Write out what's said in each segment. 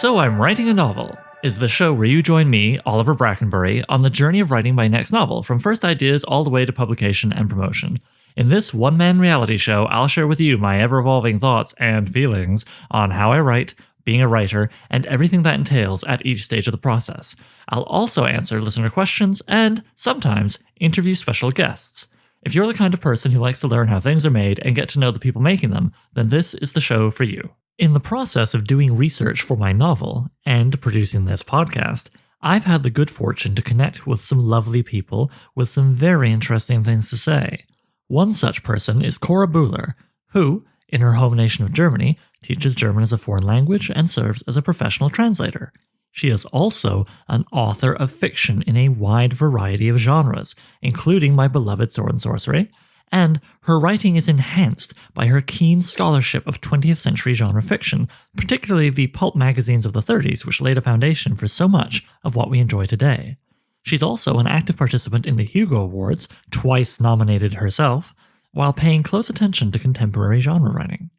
So I'm Writing a Novel is the show where you join me, Oliver Brackenbury, on the journey of writing my next novel, from first ideas all the way to publication and promotion. In this one-man reality show, I'll share with you my ever-evolving thoughts and feelings on how I write, being a writer, and everything that entails at each stage of the process. I'll also answer listener questions and, sometimes, interview special guests. If you're the kind of person who likes to learn how things are made and get to know the people making them, then this is the show for you. In the process of doing research for my novel and producing this podcast, I've had the good fortune to connect with some lovely people with some very interesting things to say. One such person is Cora Buhlert, who, in her home nation of Germany, teaches German as a foreign language and serves as a professional translator. She is also an author of fiction in a wide variety of genres, including my beloved Sword and Sorcery, and her writing is enhanced by her keen scholarship of 20th century genre fiction, particularly the pulp magazines of the 30s, which laid a foundation for so much of what we enjoy today. She's also an active participant in the Hugo Awards, twice nominated herself, while paying close attention to contemporary genre writing.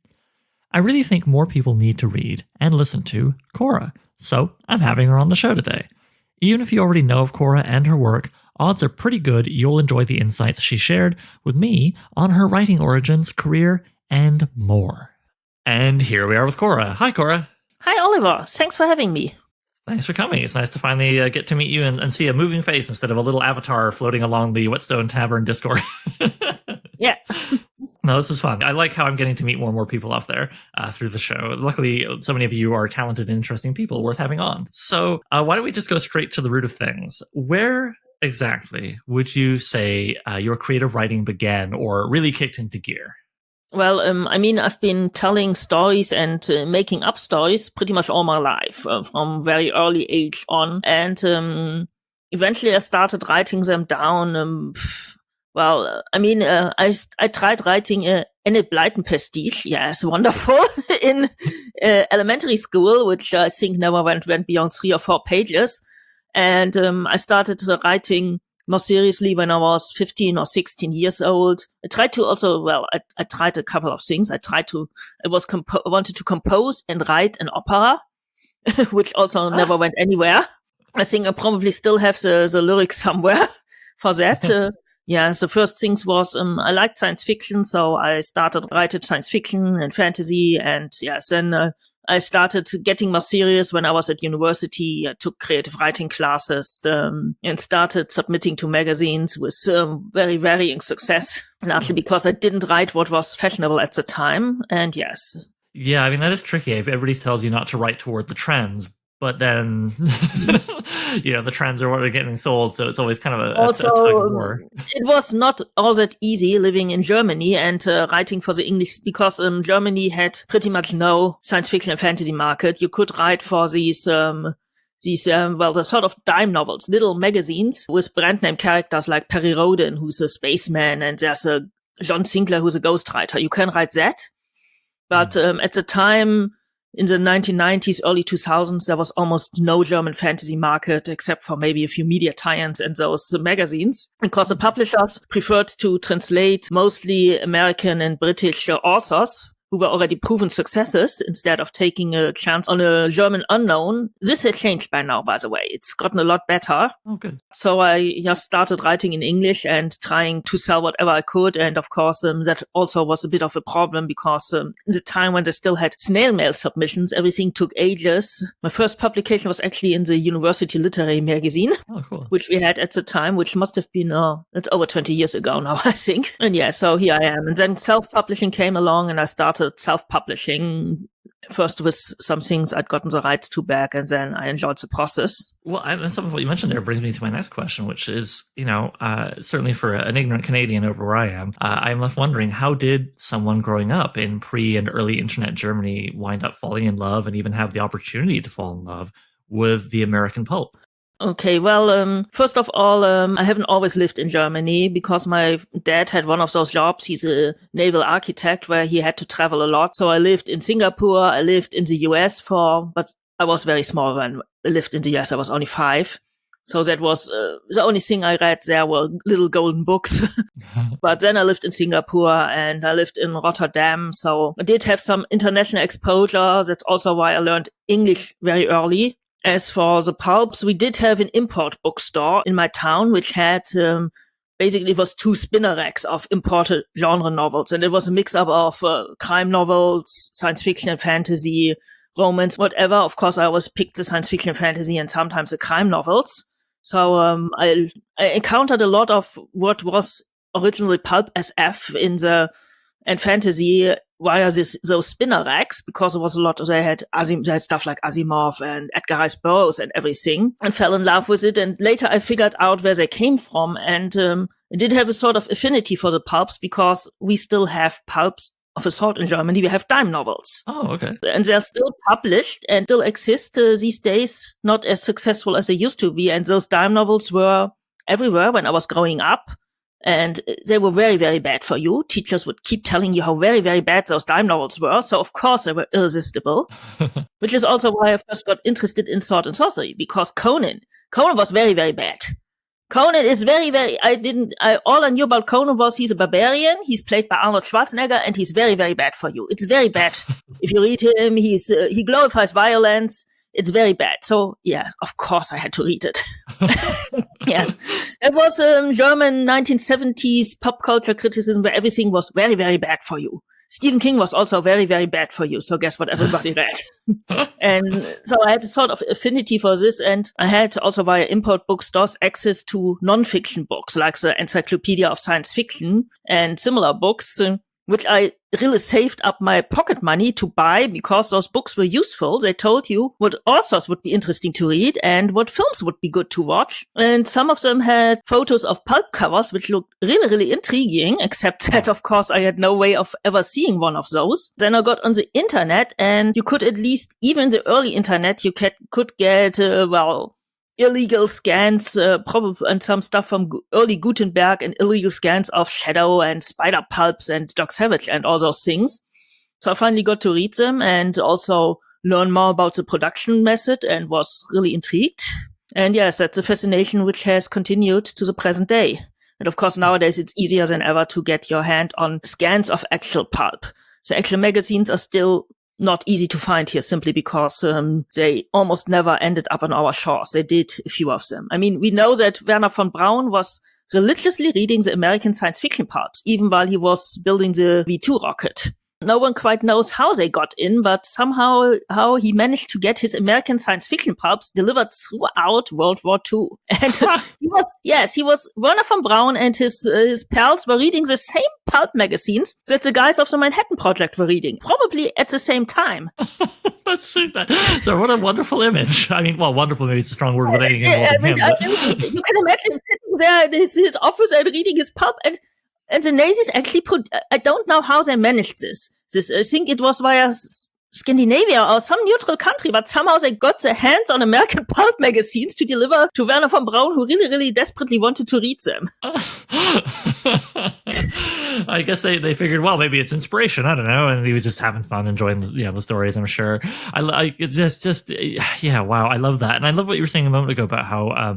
I really think more people need to read and listen to Cora, so I'm having her on the show today. Even if you already know of Cora and her work, odds are pretty good you'll enjoy the insights she shared with me on her writing origins, career, and more. And here we are with Cora. Hi, Cora. Hi, Oliver. Thanks for having me. Thanks for coming. It's nice to finally get to meet you and see a moving face instead of a little avatar floating along the Whetstone Tavern Discord. Yeah. No, this is fun. I like how I'm getting to meet more and more people out there through the show. Luckily, so many of you are talented and interesting people worth having on. So why don't we just go straight to the root of things? Where exactly would you say your creative writing began or really kicked into gear? Well, I've been telling stories and making up stories pretty much all my life, from very early age on. And eventually I started writing them down. I tried writing eine Blyton-Pastiche, yes, wonderful, in elementary school, which I think never went beyond 3 or 4 pages. And I started writing more seriously when I was 15 or 16 years old. I tried to also, I tried a couple of things. I wanted to compose and write an opera, which also never went anywhere. I think I probably still have the lyrics somewhere for that. The first things was, I liked science fiction, so I started writing science fiction and fantasy, and then I started getting more serious when I was at university. I took creative writing classes and started submitting to magazines with very varying success, largely because I didn't write what was fashionable at the time, and yes. Yeah, I mean, that is tricky. Everybody tells you not to write toward the trends, but then, the trends are what are getting sold, so it's always kind of a tug of war. It was not all that easy living in Germany and writing for the English, because Germany had pretty much no science fiction and fantasy market. You could write for the sort of dime novels, little magazines with brand name characters like Perry Roden, who's a spaceman, and there's a John Sinclair, who's a ghostwriter. You can write that. But at the time, in the 1990s, early 2000s, there was almost no German fantasy market except for maybe a few media tie-ins and those magazines, because the publishers preferred to translate mostly American and British authors who were already proven successes instead of taking a chance on a German unknown. This has changed by now, by the way. It's gotten a lot better. Oh, good. So I just started writing in English and trying to sell whatever I could. And of course, that also was a bit of a problem because in the time when they still had snail mail submissions, everything took ages. My first publication was actually in the University Literary magazine, cool. Which we had at the time, which must have been, it's over 20 years ago now, I think. And so here I am. And then self-publishing came along and I started self-publishing, first with some things I'd gotten the rights to back, and then I enjoyed the process. Well, and some of what you mentioned there brings me to my next question, which is, certainly for an ignorant Canadian over where I am, I'm left wondering, how did someone growing up in pre- and early internet Germany wind up falling in love and even have the opportunity to fall in love with the American pulp? Okay, well, first of all, I haven't always lived in Germany because my dad had one of those jobs. He's a naval architect where he had to travel a lot. So I lived in Singapore, I lived in the US but I was very small when I lived in the US. I was only 5. So that was the only thing I read there were little golden books. But then I lived in Singapore and I lived in Rotterdam. So I did have some international exposure. That's also why I learned English very early. As for the pulps, we did have an import bookstore in my town, which had basically it was 2 spinner racks of imported genre novels. And it was a mix-up of crime novels, science fiction and fantasy, romance, whatever. Of course, I always picked the science fiction and fantasy and sometimes the crime novels. So I encountered a lot of what was originally pulp SF and fantasy via those spinner racks, because it was a lot. They had stuff like Asimov and Edgar Rice Burroughs and everything, and fell in love with it. And later I figured out where they came from, and I did have a sort of affinity for the pulps because we still have pulps of a sort in Germany. We have dime novels. Oh, okay. And they're still published and still exist these days, not as successful as they used to be. And those dime novels were everywhere when I was growing up. And they were very, very bad for you. Teachers would keep telling you how very, very bad those dime novels were. So, of course, they were irresistible. Which is also why I first got interested in sword and sorcery, because Conan was very, very bad. Conan is very, very, all I knew about Conan was he's a barbarian, he's played by Arnold Schwarzenegger, and he's very, very bad for you. It's very bad. If you read him, he glorifies violence. It's very bad. So, yeah, of course I had to read it. Yes. It was German 1970s pop culture criticism where everything was very, very bad for you. Stephen King was also very, very bad for you. So guess what everybody read. And so I had a sort of affinity for this. And I had also via import bookstores access to non-fiction books like the Encyclopedia of Science Fiction and similar books, which I really saved up my pocket money to buy because those books were useful. They told you what authors would be interesting to read and what films would be good to watch. And some of them had photos of pulp covers, which looked really, really intriguing, except that, of course, I had no way of ever seeing one of those. Then I got on the internet, and you could at least, even the early internet, you could get, illegal scans, probably, and some stuff from early Gutenberg and illegal scans of Shadow and Spider Pulps and Doc Savage and all those things. So I finally got to read them and also learn more about the production method and was really intrigued. And yes, that's a fascination which has continued to the present day. And of course, nowadays it's easier than ever to get your hand on scans of actual pulp. The actual magazines are still not easy to find here simply because they almost never ended up on our shores. They did a few of them. I mean, we know that Werner von Braun was religiously reading the American science fiction pulps, even while he was building the V2 rocket. No one quite knows how they got in, but somehow how he managed to get his American science fiction pulps delivered throughout World War II. And he was Werner von Braun and his pals were reading the same pulp magazines that the guys of the Manhattan Project were reading, probably at the same time. So what a wonderful image. I mean, well, wonderful maybe it's a strong word with anything involved in him. You can imagine him sitting there in his office and reading his pulp, and the Nazis actually I don't know how they managed this. I think it was via Scandinavia or some neutral country, but somehow they got their hands on American pulp magazines to deliver to Werner von Braun, who really, really desperately wanted to read them. I guess they figured, well, maybe it's inspiration. I don't know. And he was just having fun, enjoying the stories, I'm sure. Wow. I love that. And I love what you were saying a moment ago about how,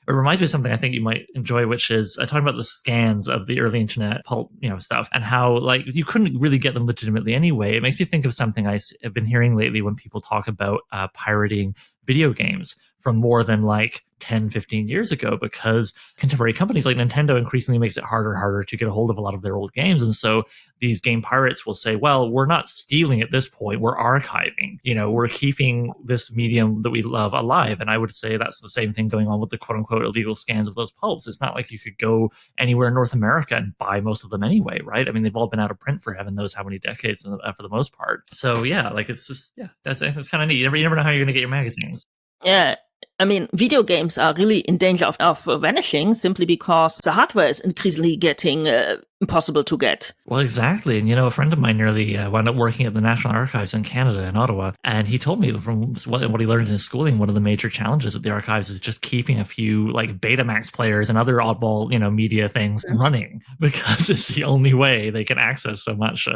it reminds me of something I think you might enjoy, which is talking about the scans of the early internet pulp, stuff, and how like you couldn't really get them legitimately anyway. It makes me think of something I have been hearing lately when people talk about pirating video games from more than like 10, 15 years ago, because contemporary companies like Nintendo increasingly makes it harder and harder to get a hold of a lot of their old games. And so these game pirates will say, well, we're not stealing at this point, we're archiving, we're keeping this medium that we love alive. And I would say that's the same thing going on with the quote unquote illegal scans of those pulps. It's not like you could go anywhere in North America and buy most of them anyway, right? I mean, they've all been out of print for heaven knows how many decades for the most part. So yeah, like it's just, that's kind of neat. You never know how you're going to get your magazines. Yeah. I mean, video games are really in danger of vanishing simply because the hardware is increasingly getting impossible to get. Well, exactly. And, a friend of mine nearly wound up working at the National Archives in Canada, in Ottawa. And he told me from what he learned in his schooling, one of the major challenges at the archives is just keeping a few like Betamax players and other oddball, media things running, because it's the only way they can access so much.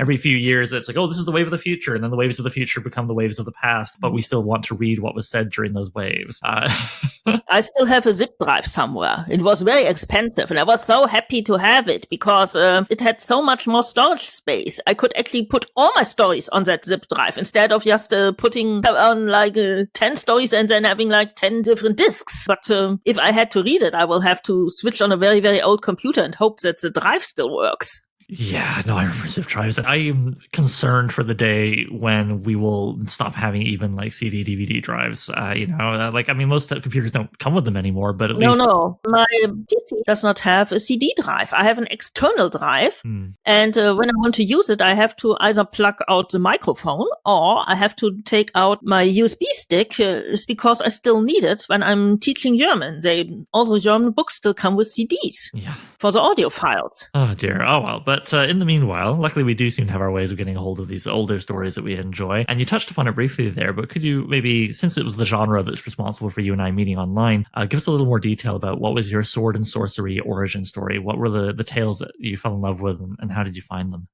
Every few years, it's like, oh, this is the wave of the future. And then the waves of the future become the waves of the past. But we still want to read what was said during those waves. I still have a zip drive somewhere. It was very expensive, and I was so happy to have it because it had so much more storage space. I could actually put all my stories on that zip drive instead of just putting on like 10 stories and then having like 10 different disks. But if I had to read it, I will have to switch on a very, very old computer and hope that the drive still works. Yeah, no, I remember zip drives. I am concerned for the day when we will stop having even like CD, DVD drives. Most computers don't come with them anymore, but at least... No, my PC does not have a CD drive. I have an external drive, and when I want to use it, I have to either plug out the microphone or I have to take out my USB stick. It's because I still need it when I'm teaching German. Also German books still come with CDs for the audio files. Oh dear. Oh well, but in the meanwhile, luckily we do seem to have our ways of getting a hold of these older stories that we enjoy. And you touched upon it briefly there, but could you maybe, since it was the genre that's responsible for you and I meeting online, give us a little more detail about what was your sword and sorcery origin story? What were the tales that you fell in love with, and how did you find them?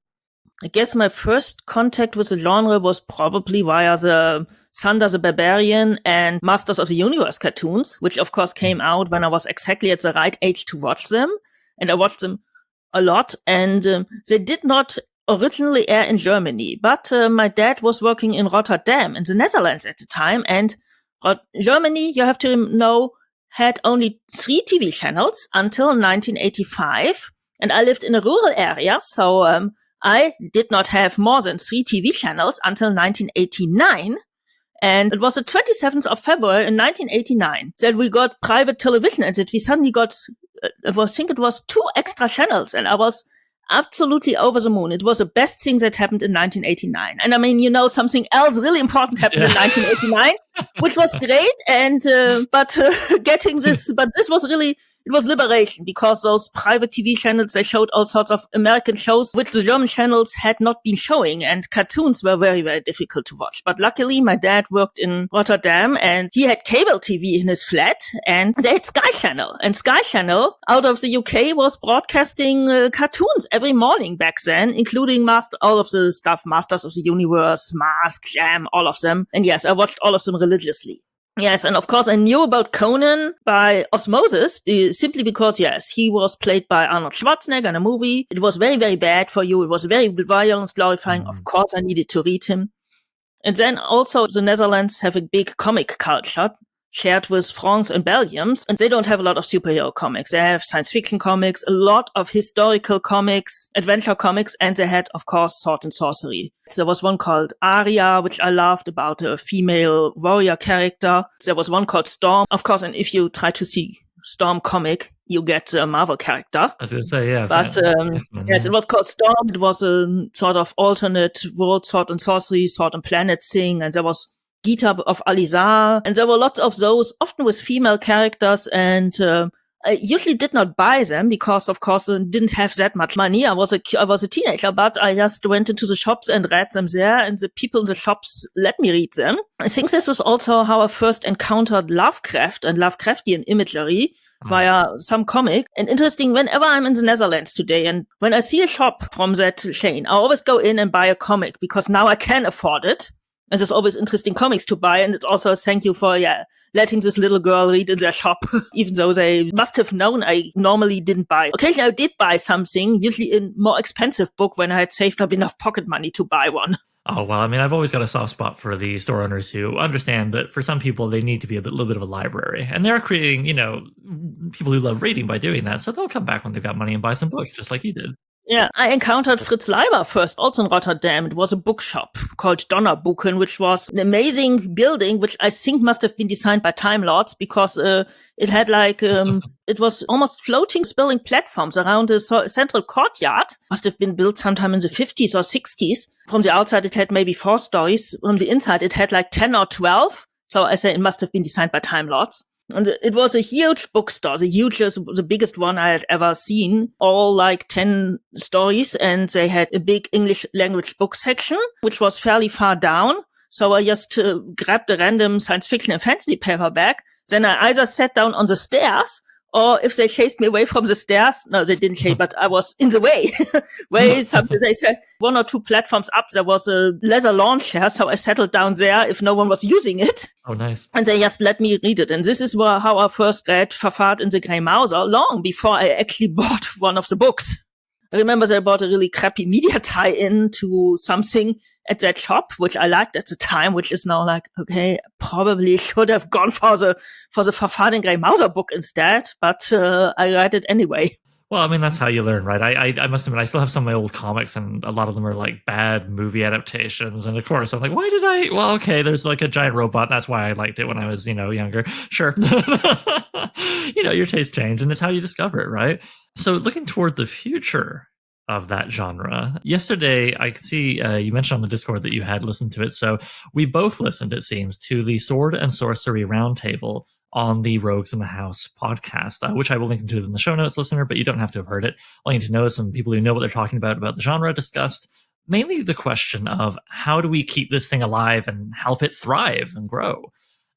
I guess my first contact with the genre was probably via the Thunder the Barbarian and Masters of the Universe cartoons, which of course came out when I was exactly at the right age to watch them. And I watched them a lot, and they did not originally air in Germany, but my dad was working in Rotterdam in the Netherlands at the time, and Germany, you have to know, had only 3 TV channels until 1985, and I lived in a rural area, so I did not have more than 3 TV channels until 1989. And it was the 27th of February in 1989 that we got private television, and that we suddenly got, it was 2 extra channels, and I was absolutely over the moon. It was the best thing that happened in 1989. And I mean, something else really important happened in 1989, which was great. And, this was really, it was liberation, because those private TV channels, they showed all sorts of American shows which the German channels had not been showing, and cartoons were very, very difficult to watch. But luckily, my dad worked in Rotterdam, and he had cable TV in his flat, and they had Sky Channel. And Sky Channel, out of the UK, was broadcasting cartoons every morning back then, including all of the stuff, Masters of the Universe, Mask, Jam, all of them. And yes, I watched all of them religiously. Yes, and of course I knew about Conan by osmosis, simply because, yes, he was played by Arnold Schwarzenegger in a movie. It was very, very bad for you. It was very violence glorifying. Of course I needed to read him. And then also the Netherlands have a big comic culture, shared with France and Belgium, and they don't have a lot of superhero comics. They have science fiction comics, a lot of historical comics, adventure comics, and they had, of course, sword and sorcery. There was one called Aria, which I loved, about a female warrior character. There was one called Storm, of course, and if you try to see Storm comic, you get a Marvel character. I was going to say, yeah. But yes, it was called Storm. It was a sort of alternate world sword and sorcery, sword and planet thing, and there was Gita of Alizar, and there were lots of those, often with female characters, and I usually did not buy them because, of course, I didn't have that much money. I was a teenager, but I just went into the shops and read them there, and the people in the shops let me read them. I think this was also how I first encountered Lovecraft and Lovecraftian imagery via some comic. And interesting, whenever I'm in the Netherlands today, and when I see a shop from that chain, I always go in and buy a comic, because now I can afford it. And there's always interesting comics to buy, and it's also a thank you for, letting this little girl read in their shop, even though they must have known I normally didn't buy. Occasionally I did buy something, usually a more expensive book, when I had saved up enough pocket money to buy one. Oh, well, I mean, I've always got a soft spot for the store owners who understand that for some people, they need to be a little bit of a library. And they're creating, people who love reading by doing that. So they'll come back when they've got money and buy some books, just like you did. Yeah, I encountered Fritz Leiber first, also in Rotterdam. It was a bookshop called Donnerbuchen, which was an amazing building, which I think must have been designed by Time Lords, because it had it was almost floating, spilling platforms around the central courtyard. Must have been built sometime in the 50s or 60s. From the outside, it had maybe 4 stories. From the inside, it had 10 or 12. So I say it must have been designed by Time Lords. And it was a huge bookstore, the biggest one I had ever seen, all 10 stories, and they had a big English language book section, which was fairly far down. So I just grabbed a random science fiction and fantasy paperback. Then I either sat down on the stairs Or if they chased me away from the stairs, no, they didn't chase, but I was in the way. Something they said 1 or 2 platforms up, there was a leather lawn chair, so I settled down there if no one was using it. Oh, nice. And they just let me read it. And this is how I first read Verfahrt in the Grey Mouser, long before I actually bought one of the books. I remember they bought a really crappy media tie-in to something at that shop, which I liked at the time, which is now like, okay, probably should have gone for the Verfahrt in Grey Mouser book instead, but I read it anyway. Well, I mean, that's how you learn, right? I must admit, I still have some of my old comics, and a lot of them are like bad movie adaptations. And of course, I'm like, why did I? Well, okay, there's like a giant robot. That's why I liked it when I was, younger. Sure. Your taste change, and it's how you discover it, right? So looking toward the future of that genre, yesterday, I could see you mentioned on the Discord that you had listened to it. So we both listened, it seems, to the Sword and Sorcery Roundtable on the Rogues in the House podcast, which I will link to in the show notes, listener, but you don't have to have heard it. All you need to know is some people who know what they're talking about the genre discussed mainly the question of how do we keep this thing alive and help it thrive and grow.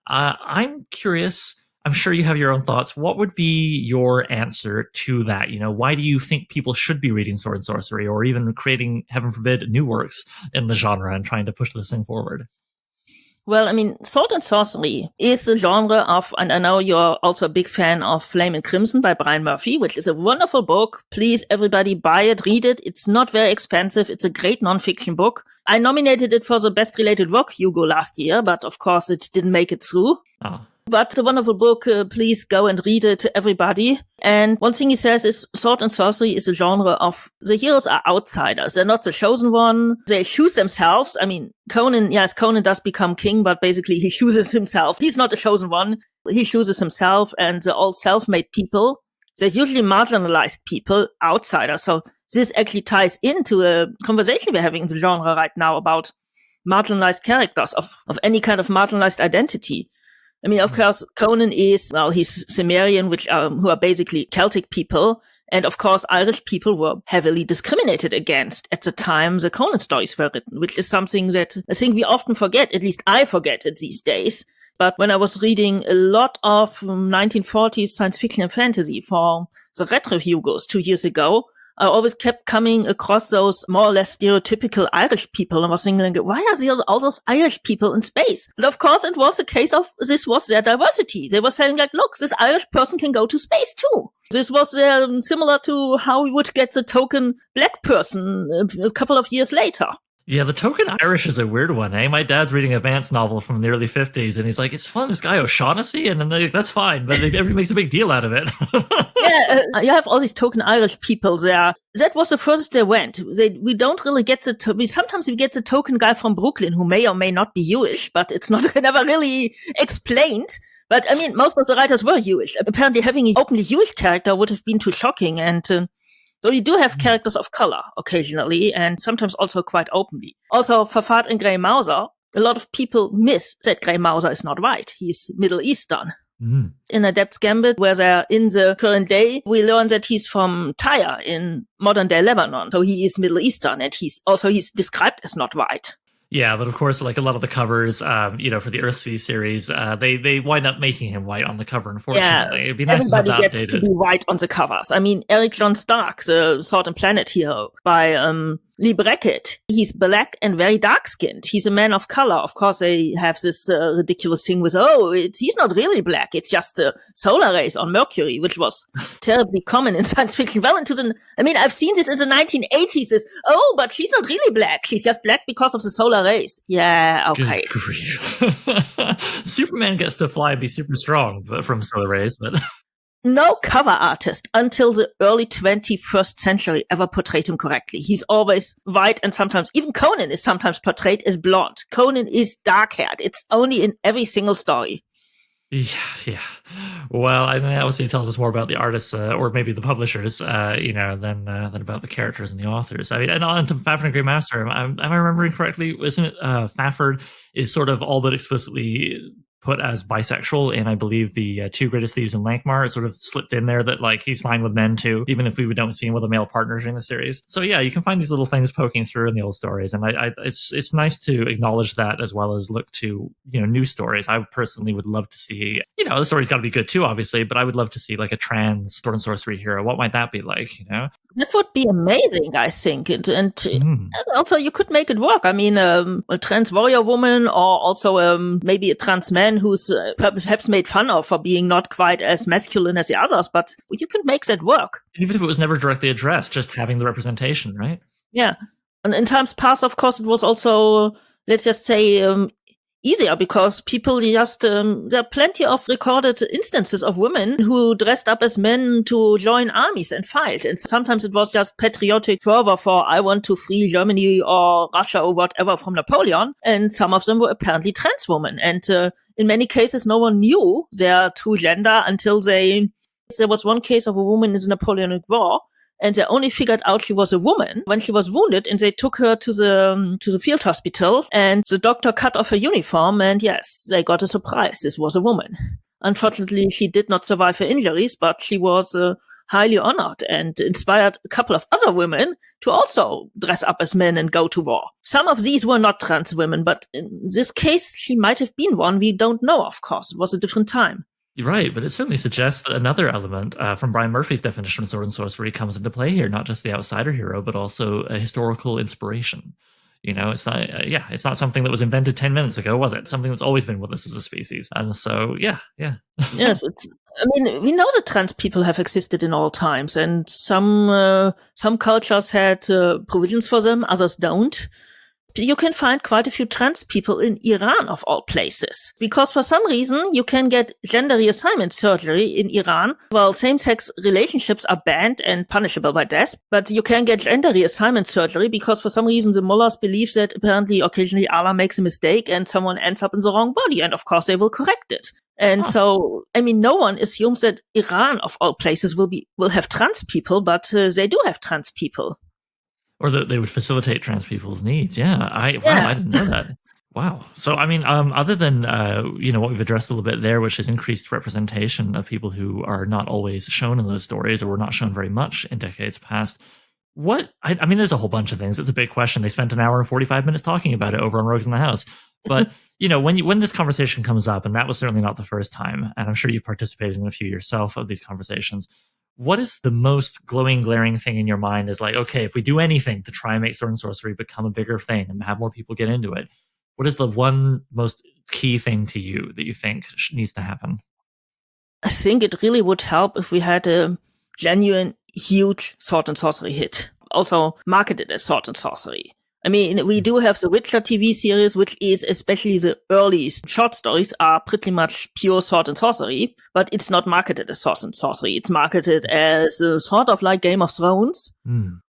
I'm curious, I'm sure you have your own thoughts. What would be your answer to that? Why do you think people should be reading Sword and Sorcery, or even creating, heaven forbid, new works in the genre and trying to push this thing forward? Well, I mean, Sword and Sorcery is a genre of, and I know you're also a big fan of Flame and Crimson by Brian Murphy, which is a wonderful book. Please, everybody, buy it, read it. It's not very expensive. It's a great nonfiction book. I nominated it for the Best Related Work Hugo last year, but of course it didn't make it through. Oh. But it's a wonderful book. Please go and read it, everybody. And one thing he says is Sword and Sorcery is a genre of the heroes are outsiders. They're not the chosen one. They choose themselves. I mean, Conan does become king, but basically he chooses himself. He's not the chosen one. He chooses himself, and the all self-made people, they're usually marginalized people, outsiders. So this actually ties into a conversation we're having in the genre right now about marginalized characters of any kind of marginalized identity. I mean, of course, Conan is, he's Cimmerian, who are basically Celtic people. And of course, Irish people were heavily discriminated against at the time the Conan stories were written, which is something that I think we often forget, at least I forget it these days. But when I was reading a lot of 1940s science fiction and fantasy for the Retro Hugos 2 years ago, I always kept coming across those more or less stereotypical Irish people. And I was thinking, why are there all those Irish people in space? And of course, it was a case of this was their diversity. They were saying, look, this Irish person can go to space too. This was similar to how we would get the token black person a couple of years later. Yeah, the token Irish is a weird one, eh? My dad's reading a Vance novel from the early 50s, and he's like, it's fun, this guy O'Shaughnessy, and then that's fine, but everybody makes a big deal out of it. Yeah, you have all these token Irish people there. That was the furthest they went. We don't really get sometimes we get the token guy from Brooklyn who may or may not be Jewish, but it's never really explained. But I mean, most of the writers were Jewish. Apparently having an openly Jewish character would have been too shocking, and so you do have characters of color occasionally, and sometimes also quite openly. Also, Verfahrt in Grey Mouser, a lot of people miss that Grey Mouser is not white. He's Middle Eastern. Mm-hmm. In Adept's Gambit, where they're in the current day, we learn that he's from Tyre in modern-day Lebanon. So he is Middle Eastern, and he's described as not white. Yeah, but of course, like a lot of the covers, for the Earthsea series, they wind up making him white on the cover, unfortunately. Yeah, it'd be nice everybody to have that gets updated. to be white on the covers. I mean, Eric John Stark, the Sword and Planet hero by Lee Brackett, he's black and very dark-skinned. He's a man of color. Of course, they have this ridiculous thing with, he's not really black. It's just solar rays on Mercury, which was terribly common in science fiction. Well, I've seen this in the 1980s. But she's not really black. She's just black because of the solar rays. Yeah, okay. Good grief. Superman gets to fly and be super strong from solar rays, but... No cover artist until the early 21st century ever portrayed him correctly. He's always white, and sometimes even Conan is sometimes portrayed as blonde. Conan is dark-haired. It's only in every single story. Yeah. Well, I mean, obviously it tells us more about the artists or maybe the publishers, than about the characters and the authors. I mean, and on to Fafhrd and Grey Mouser, am I remembering correctly? Isn't it Fafhrd is sort of all but explicitly put as bisexual in, I believe, the Two Greatest Thieves in Lankmar. It sort of slipped in there that like he's fine with men too, even if we don't see him with a male partner during the series. So yeah, you can find these little things poking through in the old stories, and it's nice to acknowledge that as well as look to new stories. I personally would love to see the story's got to be good too, obviously, but I would love to see like a trans sword and sorcery hero. What might that be like? That would be amazing, I think, and also you could make it work. I mean, a trans warrior woman, or also maybe a trans man who's perhaps made fun of for being not quite as masculine as the others, but you can make that work. Even if it was never directly addressed, just having the representation, right? Yeah, and in times past, of course, it was also, let's just say, easier because people just there are plenty of recorded instances of women who dressed up as men to join armies and fight, and sometimes it was just patriotic fervor for I want to free Germany or Russia or whatever from Napoleon, and some of them were apparently trans women, and in many cases no one knew their true gender until there was one case of a woman in the Napoleonic War, and they only figured out she was a woman when she was wounded, and they took her to the field hospital, and the doctor cut off her uniform, and yes, they got a surprise. This was a woman. Unfortunately, she did not survive her injuries, but she was highly honored and inspired a couple of other women to also dress up as men and go to war. Some of these were not trans women, but in this case, she might have been one. We don't know, of course. It was a different time. You're right, but it certainly suggests that another element from Brian Murphy's definition of sword and sorcery comes into play here, not just the outsider hero, but also a historical inspiration. It's not, it's not something that was invented 10 minutes ago, was it? Something that's always been with us as a species. And so, yeah. Yes, we know that trans people have existed in all times, and some cultures had provisions for them, others don't. You can find quite a few trans people in Iran, of all places, because for some reason you can get gender reassignment surgery in Iran. Well, same-sex relationships are banned and punishable by death, but you can get gender reassignment surgery because for some reason the mullahs believe that apparently occasionally Allah makes a mistake and someone ends up in the wrong body, and of course they will correct it. And so, no one assumes that Iran, of all places, will have trans people, but they do have trans people. Or that they would facilitate trans people's needs. Wow, I didn't know that. Wow. So, other than, what we've addressed a little bit there, which is increased representation of people who are not always shown in those stories or were not shown very much in decades past, there's a whole bunch of things. It's a big question. They spent an hour and 45 minutes talking about it over on Rogues in the House. But, when this conversation comes up, and that was certainly not the first time, and I'm sure you've participated in a few yourself of these conversations, what is the most glowing, glaring thing in your mind is like, okay, if we do anything to try and make sword and sorcery become a bigger thing and have more people get into it, what is the one most key thing to you that you think needs to happen? I think it really would help if we had a genuine, huge sword and sorcery hit, also marketed as sword and sorcery. We do have the Witcher TV series, which is, especially the early short stories, are pretty much pure sword and sorcery, but it's not marketed as sword and sorcery. It's marketed as a sort of like Game of Thrones,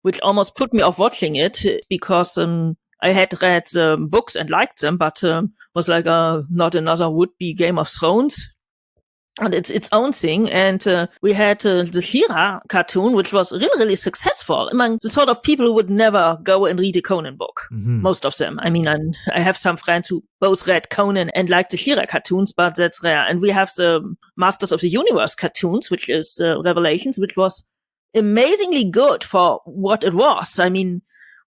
which almost put me off watching it because I had read books and liked them, but was like not another would-be Game of Thrones. And it's its own thing. And we had the She-Ra cartoon, which was really, really successful among the sort of people who would never go and read a Conan book. Mm-hmm. Most of them. I have some friends who both read Conan and liked the She-Ra cartoons, but that's rare. And we have the Masters of the Universe cartoons, which is Revelations, which was amazingly good for what it was.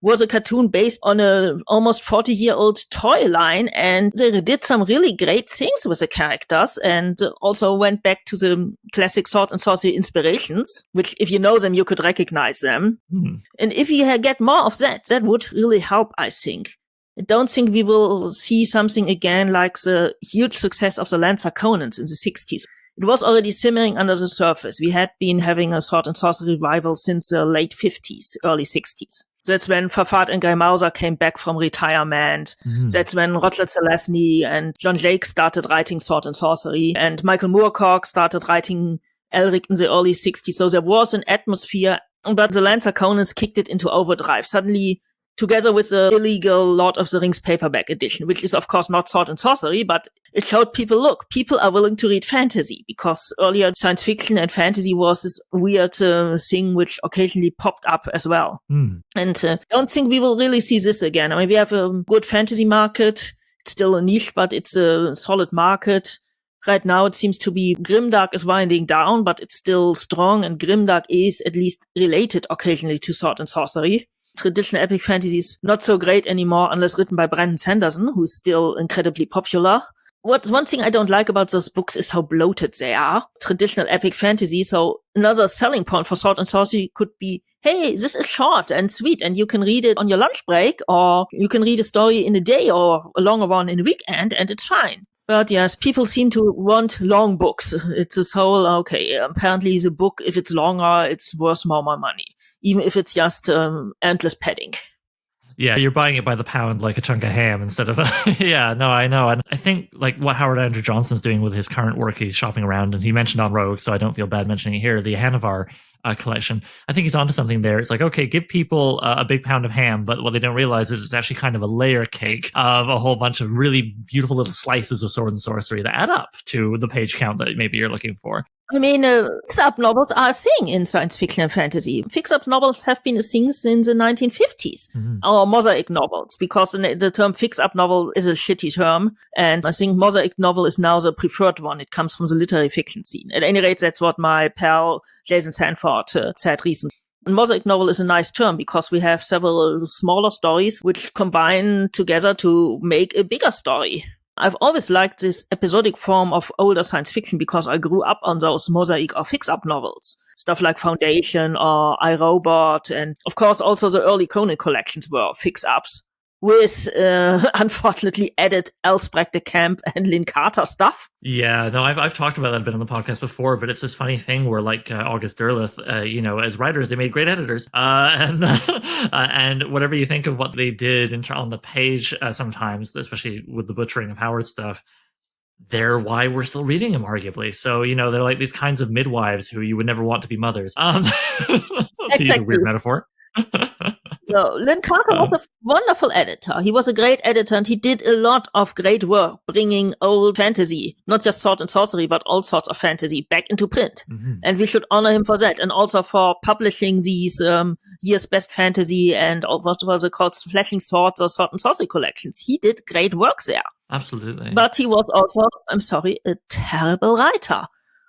Was a cartoon based on a almost 40-year-old toy line, and they did some really great things with the characters, and also went back to the classic sword and sorcery inspirations, which if you know them, you could recognize them. And if you get more of that would really help, I think. I don't think we will see something again like the huge success of the Lancer Conans in the 60s. It was already simmering under the surface. We had been having a sword and sorcery revival since the late 50s, early 60s. That's when Fafard and Grey came back from retirement. Mm-hmm. That's when Roger Zelazny and John Jake started writing sword and sorcery, and Michael Moorcock started writing Elric in the early 60s. So there was an atmosphere, but the Lancer Conans kicked it into overdrive. Suddenly, together with the illegal Lord of the Rings paperback edition, which is of course not sword and sorcery, but it showed people, look, people are willing to read fantasy, because earlier science fiction and fantasy was this weird thing which occasionally popped up as well. And don't think we will really see this again. We have a good fantasy market. It's still a niche, but it's a solid market. Right now, it seems to be Grimdark is winding down, but it's still strong, and Grimdark is at least related occasionally to sword and sorcery. Traditional epic fantasy is not so great anymore unless written by Brandon Sanderson, who's still incredibly popular. What's one thing I don't like about those books is how bloated they are. Traditional epic fantasy, so another selling point for sword and sorcery could be, hey, this is short and sweet, and you can read it on your lunch break, or you can read a story in a day or a longer one in a weekend, and it's fine. But yes, people seem to want long books. It's this whole, okay, apparently the book, if it's longer, it's worth more money, even if it's just endless padding. Yeah, you're buying it by the pound like a chunk of ham instead of yeah, no, I know. And I think like what Howard Andrew Johnson's doing with his current work, he's shopping around, and he mentioned on Rogue, so I don't feel bad mentioning it here, the Hanavar collection. I think he's onto something there. It's like, okay, give people a big pound of ham, but what they don't realize is it's actually kind of a layer cake of a whole bunch of really beautiful little slices of sword and sorcery that add up to the page count that maybe you're looking for. I mean, fix-up novels are a thing in science fiction and fantasy. Fix-up novels have been a thing since the 1950s. Or mosaic novels, because the term fix-up novel is a shitty term, and I think mosaic novel is now the preferred one. It comes from the literary fiction scene. At any rate, that's what my pal Jason Sanford said recently. And mosaic novel is a nice term because we have several smaller stories which combine together to make a bigger story. I've always liked this episodic form of older science fiction because I grew up on those mosaic or fix-up novels. Stuff like Foundation or iRobot, and of course also the early Conan collections were fix-ups with unfortunately added Elsbrecht de Camp and Lynn Carter stuff. Yeah, no, I've talked about that a bit on the podcast before, but it's this funny thing where, like August Derleth, as writers, they made great editors, and whatever you think of what they did on the page, sometimes, especially with the butchering of Howard stuff, they're why we're still reading them, arguably. So, they're like these kinds of midwives who you would never want to be mothers. To use a weird metaphor. So, Lynn Carter was a wonderful editor. He was a great editor, and he did a lot of great work bringing old fantasy, not just sword and sorcery, but all sorts of fantasy back into print. And we should honor him for that, and also for publishing these year's best fantasy and what was it called, Flashing Swords or Sword and Sorcery collections. He did great work there. Absolutely. But he was also, a terrible writer.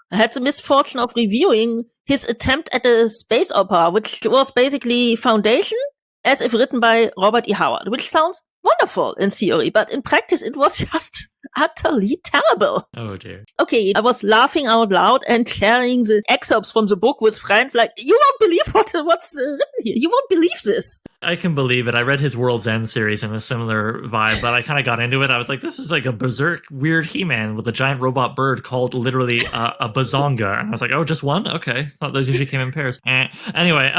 I had the misfortune of reviewing his attempt at a space opera, which was basically Foundation, as if written by Robert E. Howard, which sounds wonderful in theory, but in practice it was just utterly terrible. Oh dear. Okay, I was laughing out loud and sharing the excerpts from the book with friends like, you won't believe what's written here. You won't believe this. I can believe it. I read his World's End series in a similar vibe, but I kind of got into it. I was like, this is like a berserk weird He-Man with a giant robot bird called literally a bazonga. And I was like, oh, just one? Okay. Thought those usually came in pairs. Anyway,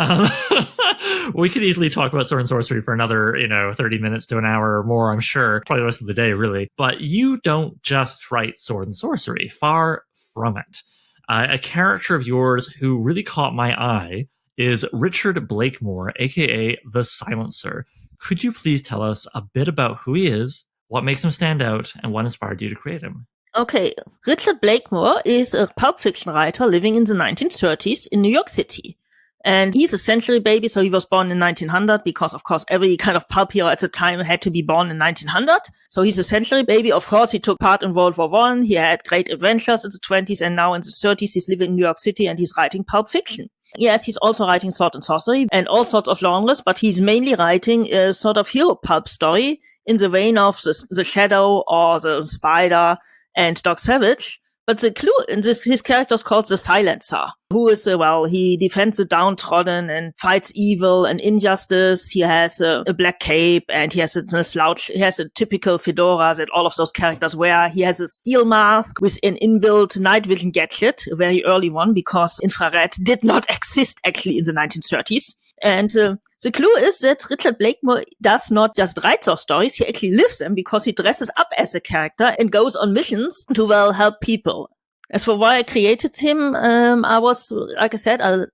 we could easily talk about sword and sorcery for another, 30 minutes to an hour or more, I'm sure. Probably the rest of the day, really. But you don't just write sword and sorcery. Far from it. A character of yours who really caught my eye is Richard Blakemore, aka the Silencer. Could you please tell us a bit about who he is, what makes him stand out, and what inspired you to create him? Okay, Richard Blakemore is a pulp fiction writer living in the 1930s in New York City. And he's a century baby, so he was born in 1900 because, of course, every kind of pulp hero at the time had to be born in 1900. So he's a century baby. Of course, he took part in World War I. He had great adventures in the 20s, and now in the 30s, he's living in New York City and he's writing pulp fiction. Yes, he's also writing sword and sorcery and all sorts of genres, but he's mainly writing a sort of hero pulp story in the vein of the Shadow or the Spider and Doc Savage. But the clue in his character is called the Silencer, who is, he defends the downtrodden and fights evil and injustice. He has a black cape and he has a slouch. He has a typical fedora that all of those characters wear. He has a steel mask with an inbuilt night vision gadget, a very early one, because infrared did not exist actually in the 1930s. And the clue is that Richard Blakemore does not just write those stories, he actually lives them because he dresses up as a character and goes on missions to, help people. As for why I created him, I was, like I said, I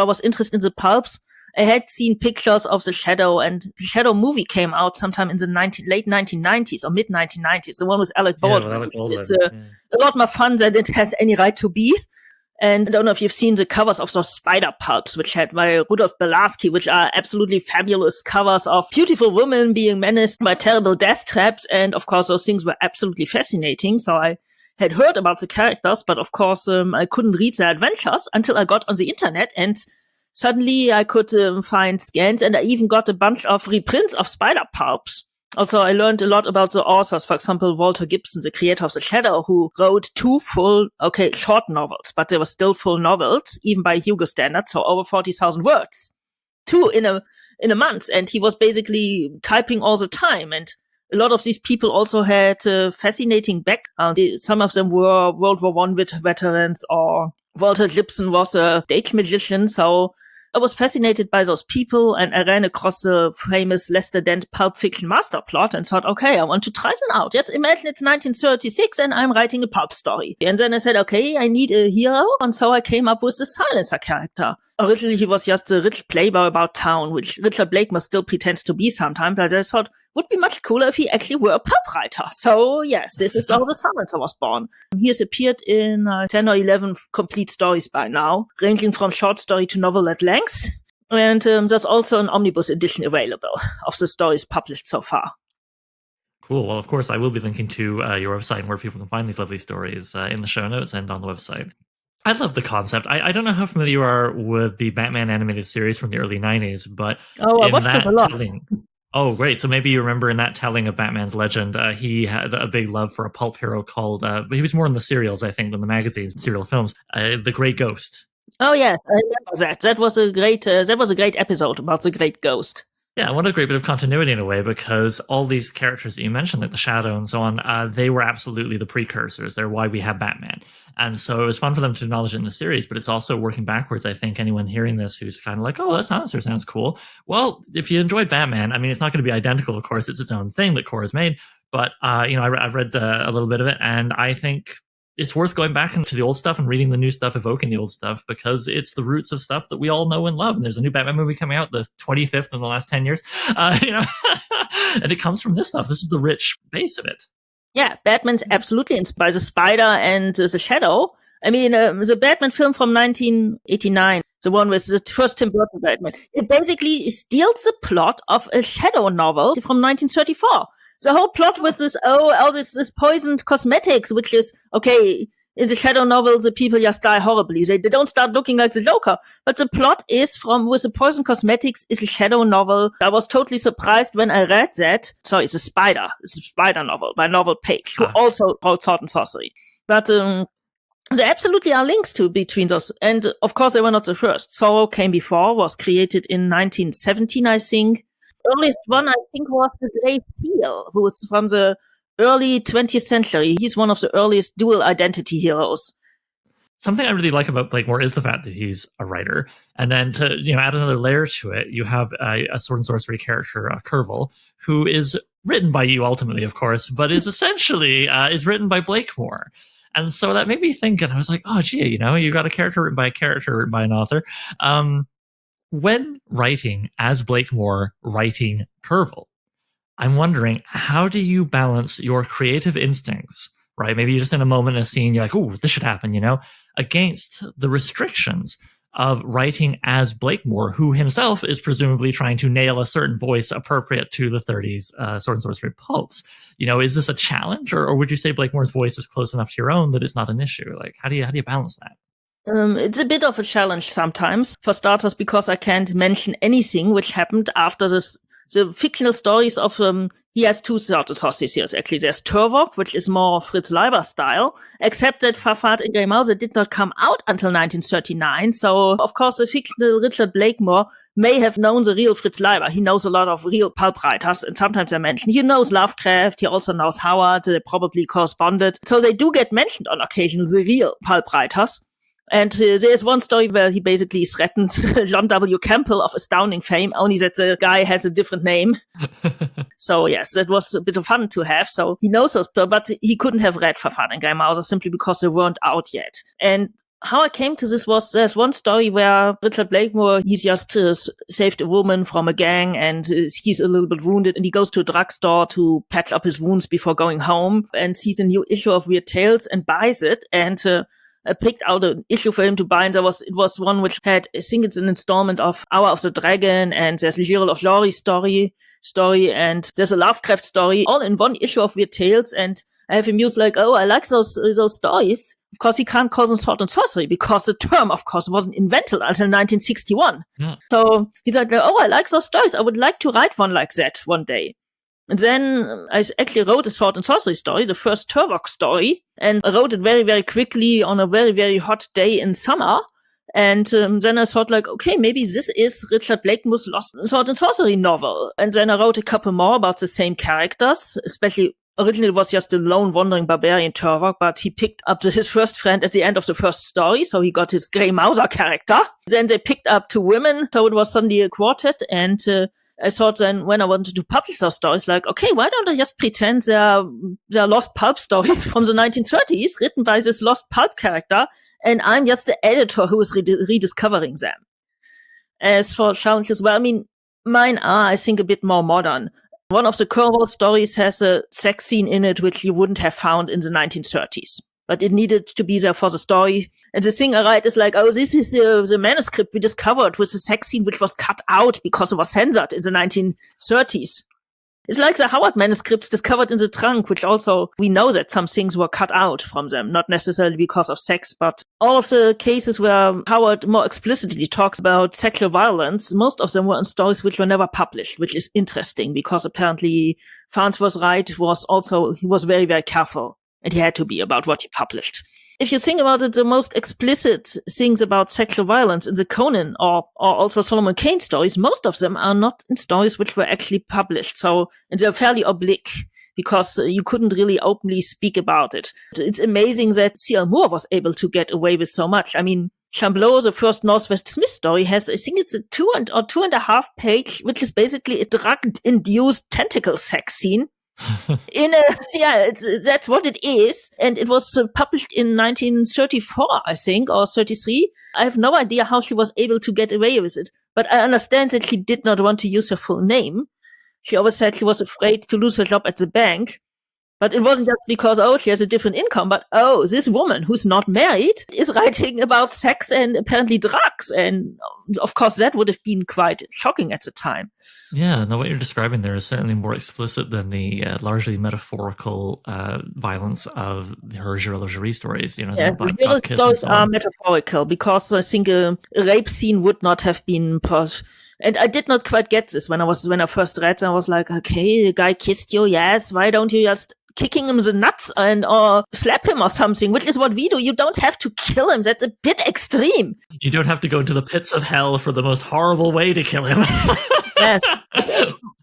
was interested in the pulps. I had seen pictures of The Shadow, and The Shadow movie came out sometime in the late 1990s or mid 1990s. The one with Alec Baldwin. Yeah, It's a lot more fun than it has any right to be. And I don't know if you've seen the covers of those spider pulps, which had by Rudolf Belaski, which are absolutely fabulous covers of beautiful women being menaced by terrible death traps. And of course, those things were absolutely fascinating. So I had heard about the characters, but of course, I couldn't read their adventures until I got on the internet, and suddenly I could find scans, and I even got a bunch of reprints of spider pulps. Also, I learned a lot about the authors, for example, Walter Gibson, the creator of The Shadow, who wrote 2 full, short novels, but they were still full novels, even by Hugo standards, so over 40,000 words. 2 in a month, and he was basically typing all the time. And a lot of these people also had fascinating background. Some of them were World War I veterans, or Walter Gibson was a stage magician, so I was fascinated by those people, and I ran across the famous Lester Dent Pulp Fiction master plot and thought, okay, I want to try this out. Let's imagine it's 1936 and I'm writing a pulp story. And then I said, okay, I need a hero. And so I came up with the Silencer character. Originally, he was just a rich playboy about town, which Richard Blakemore still pretends to be sometimes. But I thought, would be much cooler if he actually were a pulp writer. So yes, this is how the Silencer was born. He has appeared in 10 or 11 complete stories by now, ranging from short story to novel at length. And there's also an omnibus edition available of the stories published so far. Cool. Well, of course, I will be linking to your website where people can find these lovely stories in the show notes and on the website. I love the concept. I don't know how familiar you are with the Batman animated series from the early 90s, but I watched it a lot. Oh, great. So maybe you remember in that telling of Batman's legend, he had a big love for a pulp hero called, he was more in the serials, I think, than the magazines, serial films, The Great Ghost. Oh, yes, I remember that. That was a great episode about the Great Ghost. Yeah, what a great bit of continuity in a way, because all these characters that you mentioned, like the Shadow and so on, they were absolutely the precursors. They're why we have Batman. And so it was fun for them to acknowledge it in the series, but it's also working backwards. I think anyone hearing this who's kind of like, oh, that sounds cool. Well, if you enjoyed Batman, I mean, it's not going to be identical, of course. It's its own thing that Cora's made. But, I've read a little bit of it, and I think it's worth going back into the old stuff and reading the new stuff, evoking the old stuff, because it's the roots of stuff that we all know and love. And there's a new Batman movie coming out, the 25th in the last 10 years, and it comes from this stuff. This is the rich base of it. Yeah, Batman's absolutely inspired by the Spider and the Shadow. I mean, the Batman film from 1989, the one with the first Tim Burton Batman, it basically steals the plot of a Shadow novel from 1934. The whole plot was this, this poisoned cosmetics, which is, okay, in the Shadow novel, the people just die horribly. They don't start looking like the Joker. But the plot is with the poison cosmetics is a Shadow novel. I was totally surprised when I read that. Sorry, it's a Spider novel by Novel Page, who also wrote Sword and Sorcery. But there absolutely are links between those. And of course, they were not the first. Zorro came before, was created in 1917, I think. Earliest one, I think, was the Grey Seal, who was from the early 20th century. He's one of the earliest dual identity heroes. Something I really like about Blakemore is the fact that he's a writer. And then to add another layer to it, you have a Sword and Sorcery character, Curval, who is written by you ultimately, of course, but is essentially is written by Blakemore. And so that made me think, and I was like, oh, gee, you got a character written by a character written by an author. When writing as Blakemore, writing Curval, I'm wondering, how do you balance your creative instincts, right? Maybe you're just in a moment in a scene, you're like, oh, this should happen, against the restrictions of writing as Blakemore, who himself is presumably trying to nail a certain voice appropriate to the 30s Sword and Sorcery pulps. Is this a challenge, or would you say Blakemore's voice is close enough to your own that it's not an issue? Like, how do you balance that? It's a bit of a challenge sometimes, for starters, because I can't mention anything which happened after this. The fictional stories of he has 2 sort of horses here. Actually, there's Turvok, which is more Fritz Leiber style, except that Fafard and Grey Mouse did not come out until 1939. So, of course, the fictional Richard Blakemore may have known the real Fritz Leiber. He knows a lot of real pulp writers, and sometimes I mention he knows Lovecraft. He also knows Howard. They probably corresponded. So they do get mentioned on occasion, the real pulp writers. And there's one story where he basically threatens John W. Campbell of astounding fame, only that the guy has a different name. So yes, that was a bit of fun to have. So he knows those, but he couldn't have read Verfahren Grey Mauser simply because they weren't out yet. And how I came to this was, there's one story where Richard Blakemore, he's just saved a woman from a gang, and he's a little bit wounded, and he goes to a drugstore to patch up his wounds before going home, and sees a new issue of Weird Tales and buys it. And I picked out an issue for him to buy, and it was one which had, I think it's an installment of Hour of the Dragon, and there's a Gerald of Lorry story, and there's a Lovecraft story, all in one issue of Weird Tales, and I have him use like, oh, I like those stories. Of course, he can't call them sword and sorcery because the term, of course, wasn't invented until 1961. Yeah. So he's like, oh, I like those stories. I would like to write one like that one day. And then I actually wrote a sword and sorcery story, the first Turvok story, and I wrote it very, very quickly on a very, very hot day in summer. And then I thought like, okay, maybe this is Richard Blakemore's Lost Sword and Sorcery novel. And then I wrote a couple more about the same characters, especially originally it was just a lone wandering barbarian Turvok, but he picked up his first friend at the end of the first story, so he got his Grey Mouser character. Then they picked up 2 women, so it was suddenly a quartet, and I thought then when I wanted to publish those stories, like, okay, why don't I just pretend they're lost pulp stories from the 1930s written by this lost pulp character, and I'm just the editor who is rediscovering them. As for challenges, well, I mean, mine are, I think, a bit more modern. One of the Coras stories has a sex scene in it which you wouldn't have found in the 1930s. But it needed to be there for the story. And the thing I write is like, oh, this is the manuscript we discovered with the sex scene which was cut out because it was censored in the 1930s. It's like the Howard manuscripts discovered in the trunk, which also we know that some things were cut out from them, not necessarily because of sex, but all of the cases where Howard more explicitly talks about sexual violence, most of them were in stories which were never published, which is interesting because apparently Farnsworth Wright he was very, very careful, and he had to be about what he published. If you think about it, the most explicit things about sexual violence in the Conan or also Solomon Kane stories, most of them are not in stories which were actually published. So, and they're fairly oblique because you couldn't really openly speak about it. It's amazing that C.L. Moore was able to get away with so much. I mean, Chamblot, the first Northwest Smith story, has, I think it's a 2.5 page, which is basically a drug-induced tentacle sex scene. That's what it is. And it was published in 1934, I think, or 33. I have no idea how she was able to get away with it. But I understand that she did not want to use her full name. She always said she was afraid to lose her job at the bank. But it wasn't just because, oh, she has a different income, but, oh, this woman who's not married is writing about sex and apparently drugs. And, of course, that would have been quite shocking at the time. Yeah, no, what you're describing there is certainly more explicit than the largely metaphorical violence of her Giraud Jury stories. You know, yeah, the Giraud stories are metaphorical because I think a rape scene would not have been and I did not quite get this when I first read. I was like, okay, the guy kissed you, yes. Why don't you just kicking him the nuts or slap him or something, which is what we do. You don't have to kill him. That's a bit extreme. You don't have to go into the pits of hell for the most horrible way to kill him. Yes.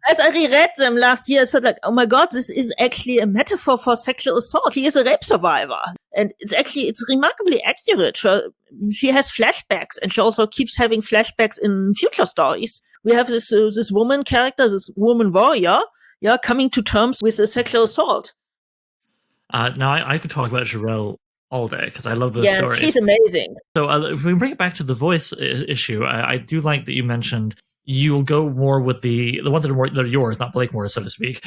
As I reread them last year, I said like, oh my God, this is actually a metaphor for sexual assault. He is a rape survivor. And it's remarkably accurate. She has flashbacks, and she also keeps having flashbacks in future stories. We have this woman character, this woman warrior, coming to terms with a sexual assault. Now, I could talk about Giraud all day because I love those stories. Yeah, she's amazing. So if we bring it back to the voice issue, I do like that you mentioned you'll go more with the ones that are yours, not Blakemore, so to speak.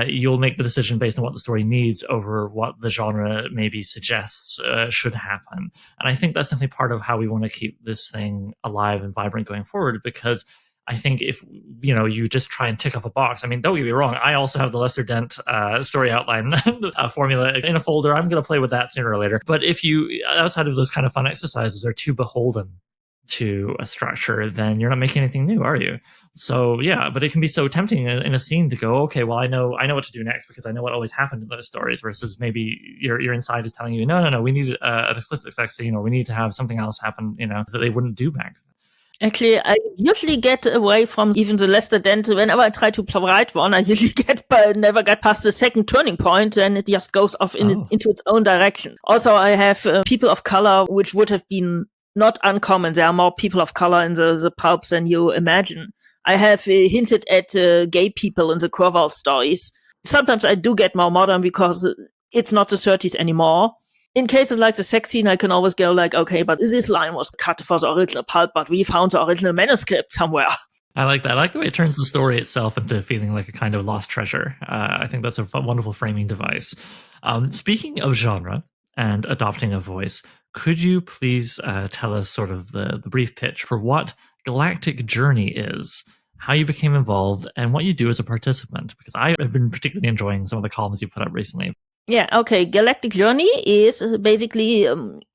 You'll make the decision based on what the story needs over what the genre maybe suggests should happen. And I think that's definitely part of how we want to keep this thing alive and vibrant going forward, because I think if you just try and tick off a box. I mean, don't get me wrong. I also have the Lester Dent story outline formula in a folder. I'm going to play with that sooner or later. But if you, outside of those kind of fun exercises, are too beholden to a structure, then you're not making anything new, are you? So yeah, but it can be so tempting in a scene to go, okay, well, I know what to do next because I know what always happened in those stories. Versus maybe your inside is telling you, no, we need an explicit sex scene, or we need to have something else happen, that they wouldn't do back then. Actually, I usually get away from even the Lester Dent. Whenever I try to write one, I usually never get past the second turning point, and it just goes off into its own direction. Also, I have people of color, which would have been not uncommon. There are more people of color in the pulps than you imagine. I have hinted at gay people in the Corval stories. Sometimes I do get more modern because it's not the 30s anymore. In cases like the sex scene, I can always go like, okay, but this line was cut for the original pulp, but we found the original manuscript somewhere. I like that. I like the way it turns the story itself into feeling like a kind of lost treasure. I think that's a wonderful framing device. Speaking of genre and adopting a voice, Could you please tell us sort of the brief pitch for what Galactic Journey is, how you became involved, and what you do as a participant? Because I have been particularly enjoying some of the columns you put up recently. Yeah, okay. Galactic Journey is basically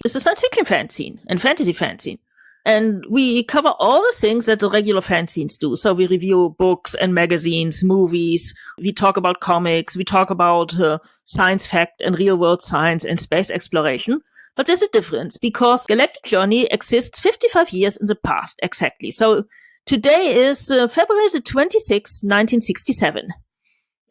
it's a science fiction fanzine and fantasy fanzine. And we cover all the things that the regular fanzines do. So we review books and magazines, movies. We talk about comics. We talk about science fact and real world science and space exploration. But there's a difference because Galactic Journey exists 55 years in the past, exactly. So today is February the 26th, 1967.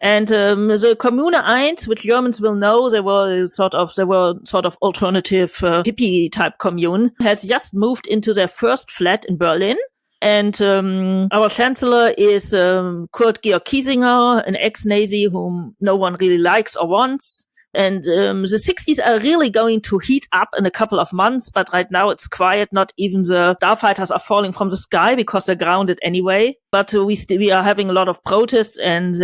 And the Kommune 1, which Germans will know, they were sort of alternative hippie type commune, has just moved into their first flat in Berlin. And our chancellor is Kurt Georg Kiesinger, an ex-Nazi whom no one really likes or wants. And the 60s are really going to heat up in a couple of months, but right now it's quiet. Not even the starfighters are falling from the sky because they're grounded anyway. But we are having a lot of protests, and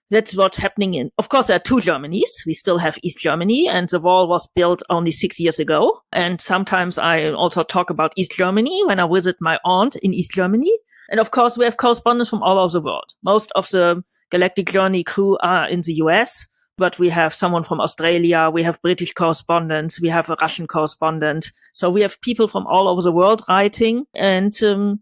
that's what's happening of course, there are two Germanys. We still have East Germany, and the wall was built only 6 years ago. And sometimes I also talk about East Germany when I visit my aunt in East Germany. And of course, we have correspondents from all over the world. Most of the Galactic Journey crew are in the US, but we have someone from Australia, we have British correspondents, we have a Russian correspondent. So we have people from all over the world writing. And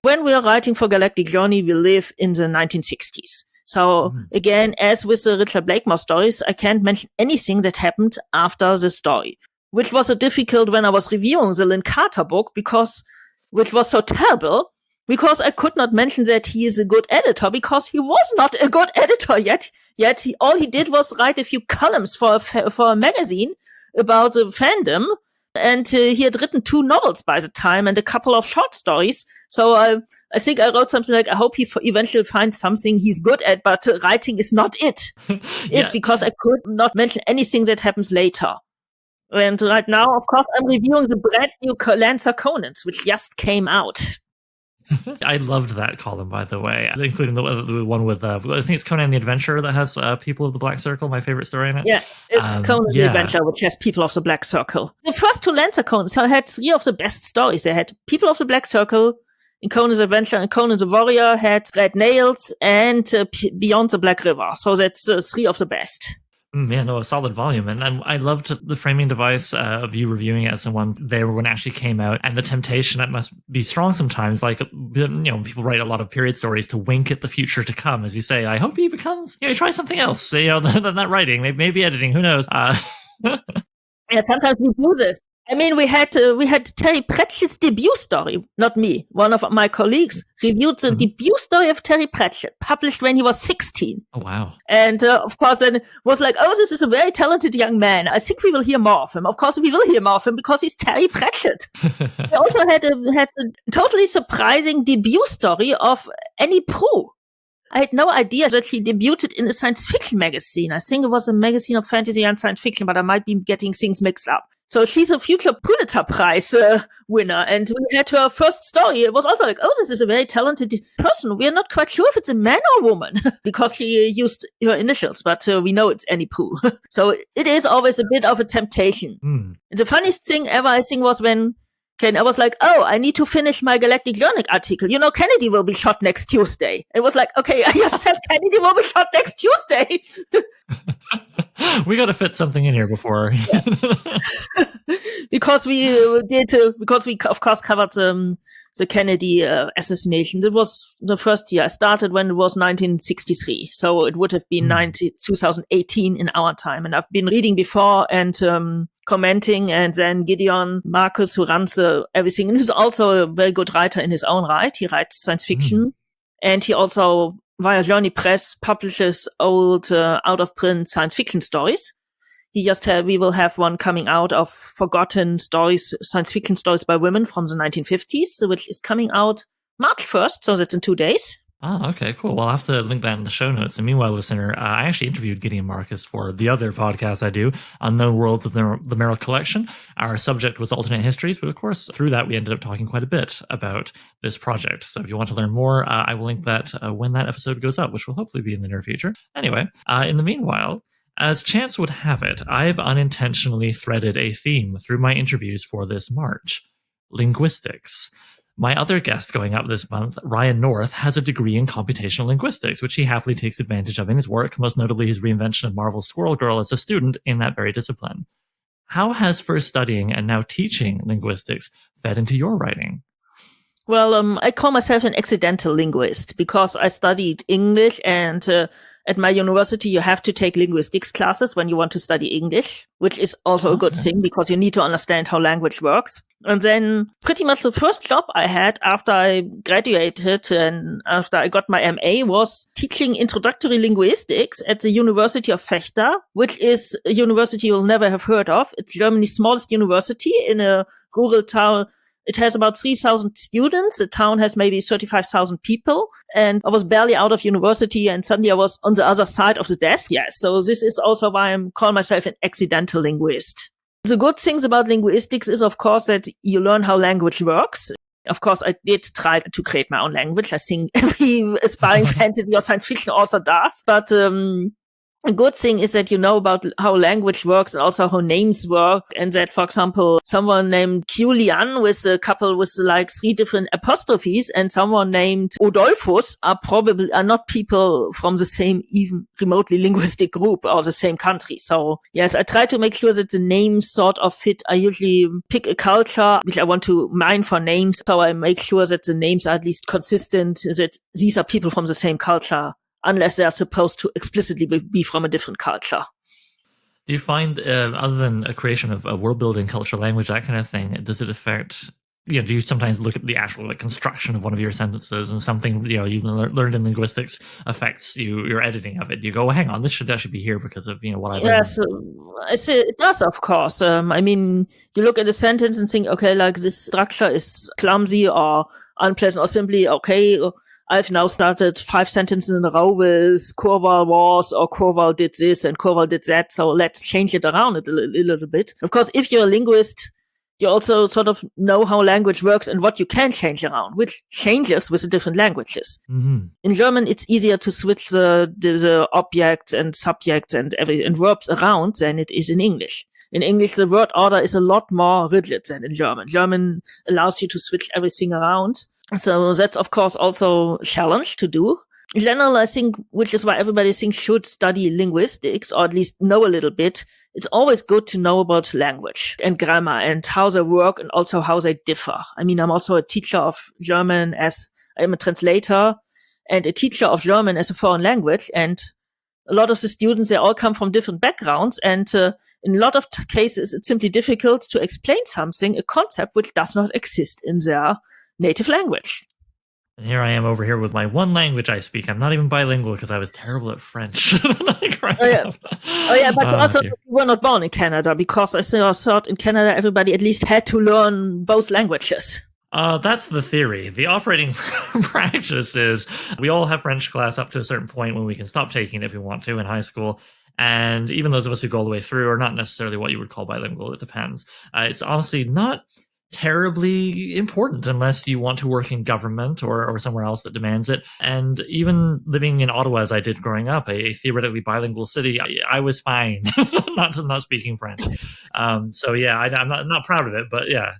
when we are writing for Galactic Journey, we live in the 1960s. So again, as with the Richard Blakemore stories, I can't mention anything that happened after the story, which was difficult when I was reviewing the Lynn Carter book, which was so terrible, because I could not mention that he is a good editor, because he was not a good editor yet. All he did was write a few columns for a magazine about the fandom. And he had written 2 novels by the time and a couple of short stories. So I think I wrote something like, I hope he eventually finds something he's good at, but writing is not it. Because I could not mention anything that happens later. And right now, of course, I'm reviewing the brand new Lancer Conans, which just came out. I loved that column, by the way, including the one with, I think it's Conan the Adventurer that has People of the Black Circle, my favorite story in it. Yeah, it's Conan the Adventurer, which has People of the Black Circle. The first 2 Lancer Conans had 3 of the best stories. They had People of the Black Circle, in Conan's Adventure, and Conan the Warrior had Red Nails and Beyond the Black River. So that's 3 of the best. Yeah, no, a solid volume. And I loved the framing device of you reviewing it as someone there when it actually came out, and the temptation that must be strong sometimes. Like, people write a lot of period stories to wink at the future to come. As you say, I hope he becomes, try something else, than that writing, maybe editing, who knows? Yeah, sometimes we do this. I mean, we had Terry Pratchett's debut story, not me. One of my colleagues reviewed the debut story of Terry Pratchett, published when he was 16. Oh, wow. And of course, then was like, oh, this is a very talented young man. I think we will hear more of him. Of course, we will hear more of him because he's Terry Pratchett. We also had a totally surprising debut story of Annie Proulx. I had no idea that she debuted in a science fiction magazine. I think it was a magazine of fantasy and science fiction, but I might be getting things mixed up. So she's a future Pulitzer Prize winner. And we had her first story. It was also like, oh, this is a very talented person. We are not quite sure if it's a man or woman because she used her initials, but we know it's Annie Proulx. So it is always a bit of a temptation. And the funniest thing ever, I think, was when I was like, oh, I need to finish my Galactic Journey article. Kennedy will be shot next Tuesday. It was like, okay, I just said Kennedy will be shot next Tuesday. We got to fit something in here before. Because we of course covered the Kennedy assassination. It was the first year. I started when it was 1963. So it would have been 2018 in our time. And I've been reading before and commenting, and then Gideon Marcus, who runs everything, and who's also a very good writer in his own right. He writes science fiction, and he also, via Journey Press, publishes old out of print science fiction stories. We will have one coming out of forgotten stories, science fiction stories by women from the 1950s, which is coming out March 1st, so that's in 2 days. Oh, okay, cool. Well, I'll have to link that in the show notes. And meanwhile, listener, I actually interviewed Gideon Marcus for the other podcast I do, Unknown Worlds of the Merrill Collection. Our subject was alternate histories, but of course, through that, we ended up talking quite a bit about this project. So if you want to learn more, I will link that when that episode goes up, which will hopefully be in the near future. Anyway, in the meanwhile, As chance would have it, I've unintentionally threaded a theme through my interviews for this March: linguistics. My other guest going up this month, Ryan North, has a degree in computational linguistics, which he happily takes advantage of in his work, most notably his reinvention of Marvel's Squirrel Girl as a student in that very discipline. How has first studying and now teaching linguistics fed into your writing? Well, I call myself an accidental linguist because I studied English, and at my university you have to take linguistics classes when you want to study English, which is also a good thing because you need to understand how language works. And then pretty much the first job I had after I graduated and after I got my MA was teaching introductory linguistics at the University of Vechta, which is a university you'll never have heard of. It's Germany's smallest university in a rural town. It has about 3,000 students. The town has maybe 35,000 people. And I was barely out of university and suddenly I was on the other side of the desk. Yes. So this is also why I call myself an accidental linguist. The good things about linguistics is, of course, that you learn how language works. Of course, I did try to create my own language. I think every aspiring fantasy or science fiction author does. But a good thing is that you know about how language works and also how names work, and that, for example, someone named Julian with a couple with like 3 different apostrophes and someone named Odolphus are not people from the same, even remotely linguistic group or the same country. So yes, I try to make sure that the names sort of fit. I usually pick a culture which I want to mine for names. So I make sure that the names are at least consistent, that these are people from the same culture, unless they are supposed to explicitly be from a different culture. Do you find, other than a creation of a world building, culture, language, that kind of thing, does it affect, do you sometimes look at the actual construction of one of your sentences and something, you've learned in linguistics affects your editing of it? Do you go, well, hang on, that should be here because of, what I learned? Yes, it does, of course. You look at a sentence and think, okay, like this structure is clumsy or unpleasant, or simply, okay, I've now started 5 sentences in a row with Corval was, or Corval did this and Corval did that. So let's change it around a little bit. Of course, if you're a linguist, you also sort of know how language works and what you can change around, which changes with the different languages. Mm-hmm. In German, it's easier to switch the objects and subjects and verbs around than it is in English. In English, the word order is a lot more rigid than in German. German allows you to switch everything around. So that's, of course, also a challenge to do. In general, I think, which is why everybody thinks should study linguistics, or at least know a little bit, it's always good to know about language and grammar and how they work and also how they differ. I'm also a teacher of German as I'm a translator and a teacher of German as a foreign language. And a lot of the students, they all come from different backgrounds. And in a lot of cases, it's simply difficult to explain something, a concept which does not exist in their native language. And here I am over here with my one language I speak. I'm not even bilingual because I was terrible at French. But also you were not born in Canada, because I thought in Canada everybody at least had to learn both languages. That's the theory. The operating practice is we all have French class up to a certain point when we can stop taking it if we want to in high school. And even those of us who go all the way through are not necessarily what you would call bilingual. It depends. It's honestly not terribly important unless you want to work in government or somewhere else that demands it. And even living in Ottawa, as I did growing up, a theoretically bilingual city, I was fine not speaking French. I'm not proud of it, but yeah.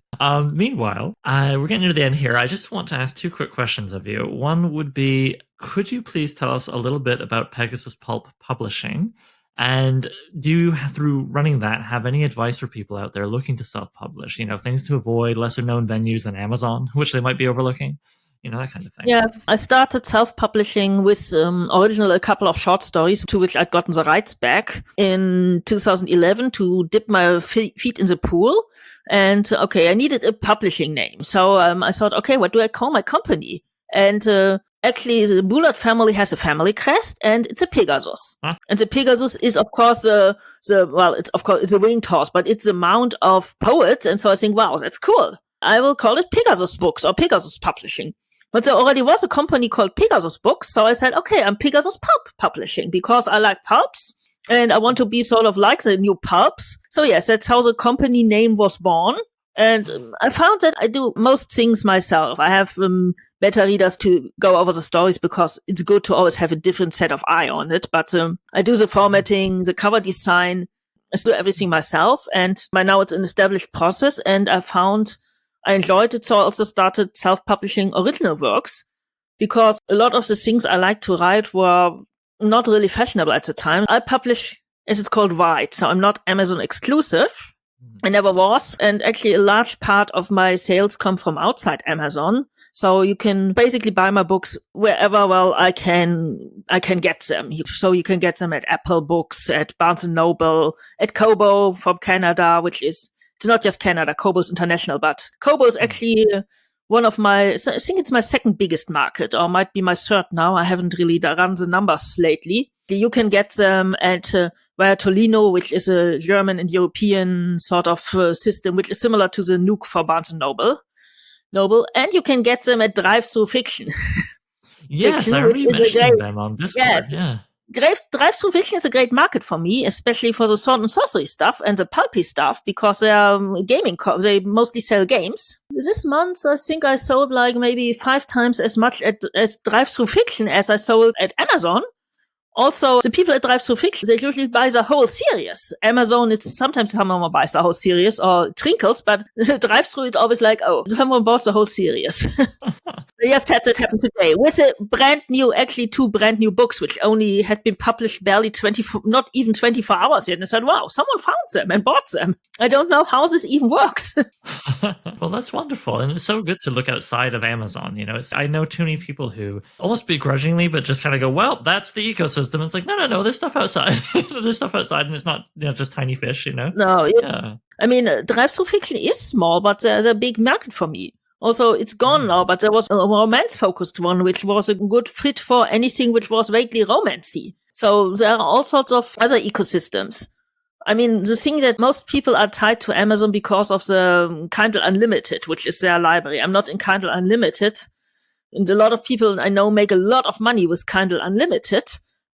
Meanwhile, we're getting near the end here. I just want to ask 2 quick questions of you. One would be, could you please tell us a little bit about Pegasus Pulp Publishing? And do you, through running that, have any advice for people out there looking to self-publish? Things to avoid, lesser-known venues than Amazon, which they might be overlooking? That kind of thing. Yeah, I started self-publishing with originally a couple of short stories to which I'd gotten the rights back in 2011 to dip my feet in the pool. And, I needed a publishing name. So I thought, what do I call my company? And actually, the Buhlert family has a family crest, and it's a Pegasus. Huh? And the Pegasus is, of course, it's a winged horse, but it's the mount of poets. And so I think, wow, that's cool. I will call it Pegasus Books or Pegasus Publishing. But there already was a company called Pegasus Books, so I said, I'm Pegasus Pulp Publishing because I like pulps and I want to be sort of like the new pulps. So yes, that's how the company name was born. And I found that I do most things myself. I have beta readers to go over the stories because it's good to always have a different set of eye on it. But I do the formatting, the cover design, I do everything myself. And by now it's an established process. And I found I enjoyed it. So I also started self-publishing original works because a lot of the things I like to write were not really fashionable at the time. I publish, as it's called, wide. So I'm not Amazon exclusive. I never was. And actually a large part of my sales come from outside Amazon. So you can basically buy my books wherever, I can get them. So you can get them at Apple Books, at Barnes & Noble, at Kobo from Canada, which is, it's not just Canada, Kobo's international, but Kobo is actually one of I think it's my second biggest market, or might be my third now. I haven't really run the numbers lately. You can get them at via Tolino, which is a German and European sort of system, which is similar to the Nuke for Barnes & Noble. And you can get them at Drive-Thru Fiction. Yes, Fiction, I remember you mentioning them on Discord. Yes. Yeah. Drive-Thru Fiction is a great market for me, especially for the sword and sorcery stuff and the pulpy stuff, because they are they mostly sell games. This month, I think I sold like maybe 5 times as much as Drive-Thru Fiction as I sold at Amazon. Also, the people at Drive-Thru Fiction, they usually buy the whole series. Amazon, it's sometimes someone buys the whole series or trinkles, but Drive-Thru, it's always like, oh, someone bought the whole series. I just had that happen today with actually 2 brand new books, which only had been published barely not even 24 hours yet. And I said, wow, someone found them and bought them. I don't know how this even works. Well, that's wonderful. And it's so good to look outside of Amazon. I know too many people who almost begrudgingly, but just kind of go, well, that's the ecosystem. It's like, no, there's stuff outside. There's stuff outside, and it's not just tiny fish, No, yeah. I mean, Drive-Thru Fiction is small, but there's a big market for me. Also, it's gone now, but there was a romance-focused one, which was a good fit for anything which was vaguely romancy. So there are all sorts of other ecosystems. I mean, the thing that most people are tied to Amazon because of the Kindle Unlimited, which is their library. I'm not in Kindle Unlimited. And a lot of people I know make a lot of money with Kindle Unlimited,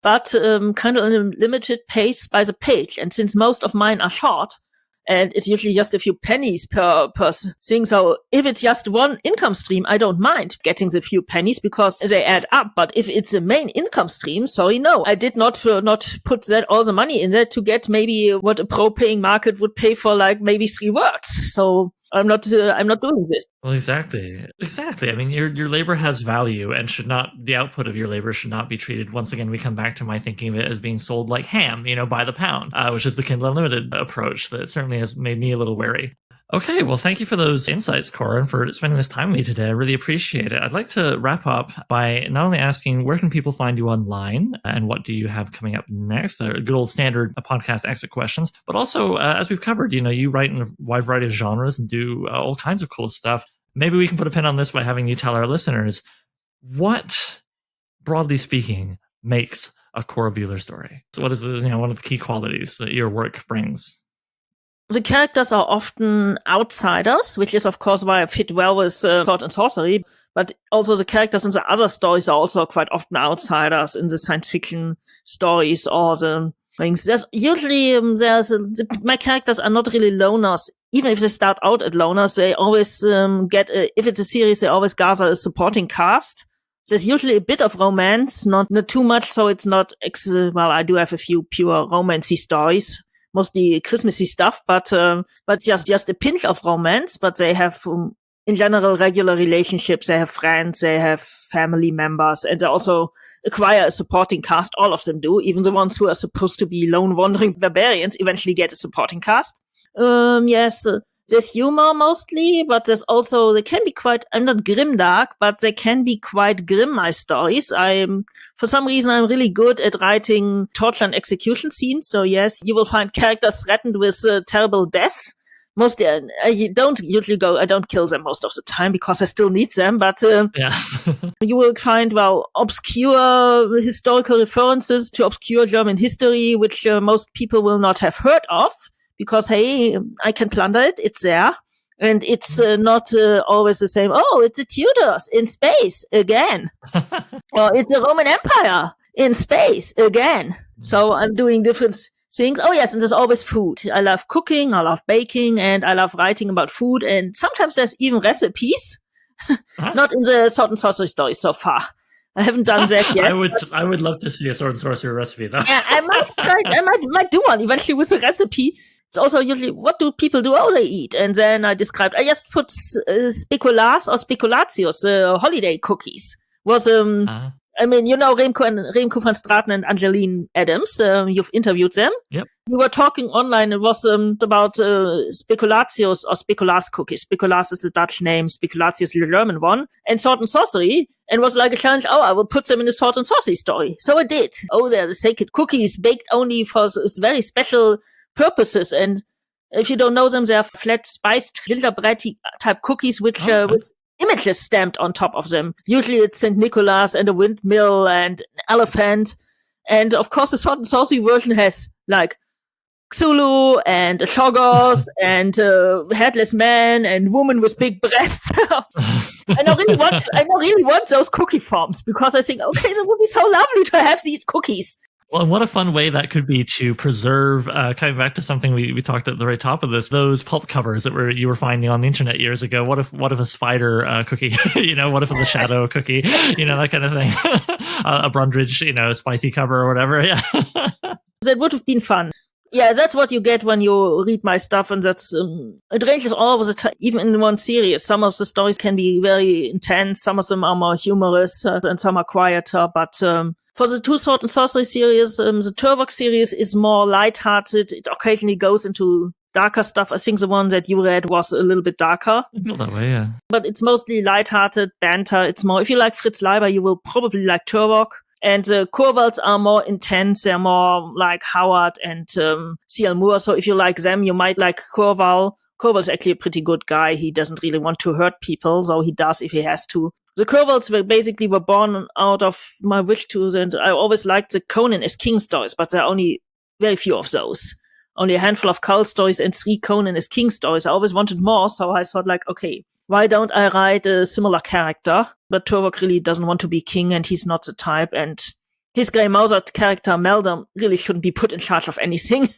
but Kindle Unlimited pays by the page. And since most of mine are short, and it's usually just a few pennies per thing. So if it's just one income stream, I don't mind getting the few pennies because they add up. But if it's a main income stream, sorry, no. I did not put all the money in there to get maybe what a pro-paying market would pay for like maybe 3 words. So I'm not doing this. Well, exactly. I mean, your labor has value and the output of your labor should not be treated. Once again, we come back to my thinking of it as being sold like ham, by the pound, which is the Kindle Unlimited approach that certainly has made me a little wary. Okay, well, thank you for those insights, Cora, and for spending this time with me today. I really appreciate it. I'd like to wrap up by not only asking where can people find you online and what do you have coming up next, the good old standard podcast exit questions, but also, as we've covered, you write in a wide variety of genres and do all kinds of cool stuff. Maybe we can put a pin on this by having you tell our listeners what, broadly speaking, makes a Cora Buhlert story. So what is one of the key qualities that your work brings? The characters are often outsiders, which is, of course, why I fit well with sword and sorcery. But also the characters in the other stories are also quite often outsiders in the science fiction stories or the things. There's usually, my characters are not really loners. Even if they start out at loners, they always if it's a series, they always gather a supporting cast. There's usually a bit of romance, not too much, so it's not, I do have a few pure romancy stories. Mostly Christmassy stuff, but just a pinch of romance. But they have, in general, regular relationships. They have friends, they have family members, and they also acquire a supporting cast. All of them do. Even the ones who are supposed to be lone wandering barbarians eventually get a supporting cast. Yes, there's humor mostly, but there's also, they can be quite, I'm not grimdark, but they can be quite grim, my stories. For some reason, I'm really good at writing torture and execution scenes. So yes, you will find characters threatened with terrible death. Mostly, I don't kill them most of the time because I still need them, but you will find, obscure historical references to obscure German history, which most people will not have heard of. Because, hey, I can plunder it, it's there. And it's not always the same, it's the Tudors in space again. Or it's the Roman Empire in space again. So I'm doing different things. Oh yes, and there's always food. I love cooking, I love baking, and I love writing about food. And sometimes there's even recipes. Not in the sword and sorcery stories so far. I haven't done that yet. I would love to see a sword and sorcery recipe though. Yeah, I might do one eventually with a recipe. It's also usually, what do people do? Oh, they eat. And then I just put speculas or speculatius, holiday cookies. Was I mean, you know Remco van Straten and Angeline Adams. You've interviewed them. Yep. We were talking online. It was about speculatius or speculas cookies. Speculas is the Dutch name. Speculatius is the German one. And sword and sorcery. And was like a challenge. Oh, I will put them in a sword and sorcery story. So I did. Oh, they're the sacred cookies baked only for very special purposes. And if you don't know them, they're flat spiced gingerbread type cookies with images stamped on top of them. Usually it's St. Nicholas and a windmill and an elephant. And of course the sword and sorcery version has like Cthulhu and a Shoggoth and a headless man and woman with big breasts. And I really want those cookie forms because I think, okay, that would be so lovely to have these cookies. Well, and what a fun way that could be to preserve, coming back to something we talked at the very top of this, those pulp covers that you were finding on the internet years ago. What if a spider cookie, what if it was a shadow cookie, that kind of thing, a Brundridge, spicy cover or whatever. Yeah. That would have been fun. Yeah, that's what you get when you read my stuff, and that's it ranges all over the time. Even in one series, some of the stories can be very intense, some of them are more humorous, and some are quieter, but for the two Sword and Sorcery series, the Turvok series is more lighthearted. It occasionally goes into darker stuff. I think the one that you read was a little bit darker. I feel that way, yeah. But it's mostly lighthearted, banter. It's more, if you like Fritz Leiber, you will probably like Turvok. And the Corvalds are more intense. They're more like Howard and C.L. Moore. So if you like them, you might like Corval. Corval's actually a pretty good guy. He doesn't really want to hurt people, though he does if he has to. The Corvalds were born out of my wish to, and I always liked the Conan as King stories, but there are only very few of those. Only a handful of Cull stories and 3 Conan as King stories. I always wanted more, so I thought like, okay, why don't I write a similar character? But Turvok really doesn't want to be king, and he's not the type, and his Grey Mouser character, Meldam, really shouldn't be put in charge of anything.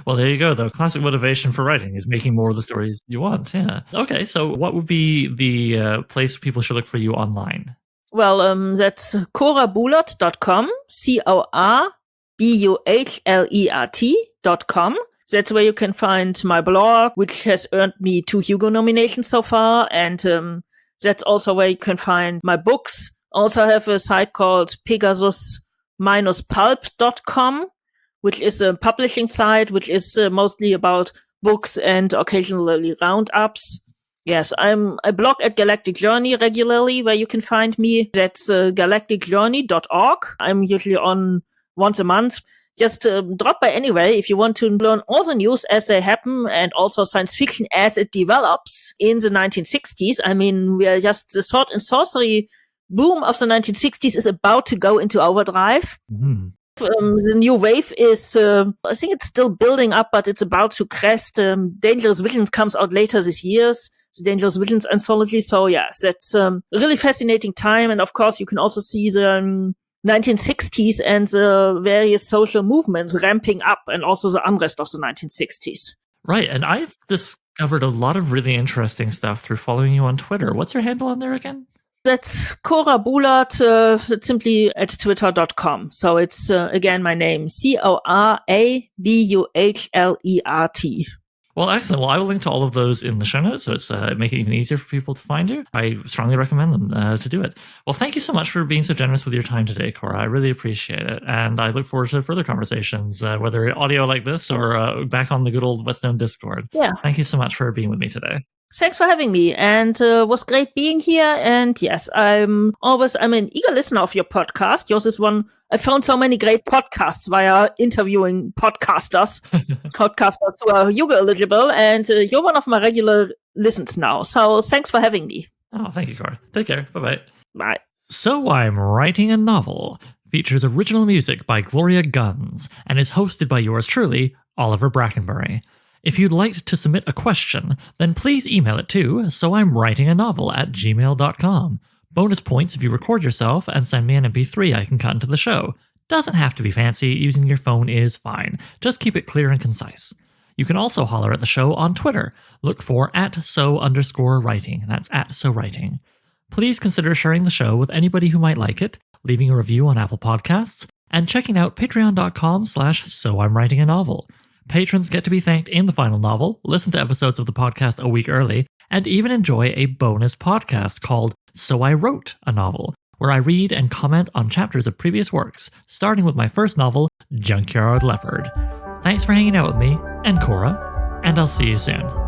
Well, there you go, though. Classic motivation for writing is making more of the stories you want. Yeah. Okay, so what would be the place people should look for you online? Well, that's corabuhlert.com, CORABUHLERT.com. That's where you can find my blog, which has earned me 2 Hugo nominations so far. And that's also where you can find my books. Also have a site called Pegasus-pulp.com, which is a publishing site, which is mostly about books and occasionally roundups. Yes, I blog at Galactic Journey regularly, where you can find me. That's galacticjourney.org. I'm usually on once a month. Just drop by anyway if you want to learn all the news as they happen and also science fiction as it develops in the 1960s. I mean, we are just the sword and sorcery boom of the 1960s is about to go into overdrive. Mm. The new wave is, I think it's still building up, but it's about to crest. Dangerous Visions comes out later this year, the Dangerous Visions anthology. So yes, that's a really fascinating time. And of course, you can also see the 1960s and the various social movements ramping up, and also the unrest of the 1960s. Right, and I've discovered a lot of really interesting stuff through following you on Twitter. What's your handle on there again? That's Cora Buhlert, that's simply at twitter.com. So it's, again, my name, CORABUHLERT. Well, excellent. Well, I will link to all of those in the show notes, so it's make it even easier for people to find you. I strongly recommend them to do it. Well, thank you so much for being so generous with your time today, Cora. I really appreciate it. And I look forward to further conversations, whether audio like this or back on the good old Whetstone Discord. Yeah. Thank you so much for being with me today. Thanks for having me, and was great being here. And yes, I'm an eager listener of your podcast. Yours is one. I found so many great podcasts via interviewing podcasters who are Hugo eligible, and you're one of my regular listens now. So thanks for having me. Oh, thank you, Cora. Take care. Bye-bye. Bye. So I'm Writing a Novel features original music by Gloria Guns and is hosted by yours truly, Oliver Brackenbury. If you'd like to submit a question, then please email it to soimwritinganovel@gmail.com. Bonus points if you record yourself and send me an MP3 I can cut into the show. Doesn't have to be fancy, using your phone is fine. Just keep it clear and concise. You can also holler at the show on Twitter. Look for @so_writing. That's @so_writing. Please consider sharing the show with anybody who might like it, leaving a review on Apple Podcasts, and checking out patreon.com/so-I'm-writing-a-novel. Patrons get to be thanked in the final novel, listen to episodes of the podcast a week early, and even enjoy a bonus podcast called So I Wrote a Novel, where I read and comment on chapters of previous works, starting with my first novel, Junkyard Leopard. Thanks for hanging out with me and Cora, and I'll see you soon.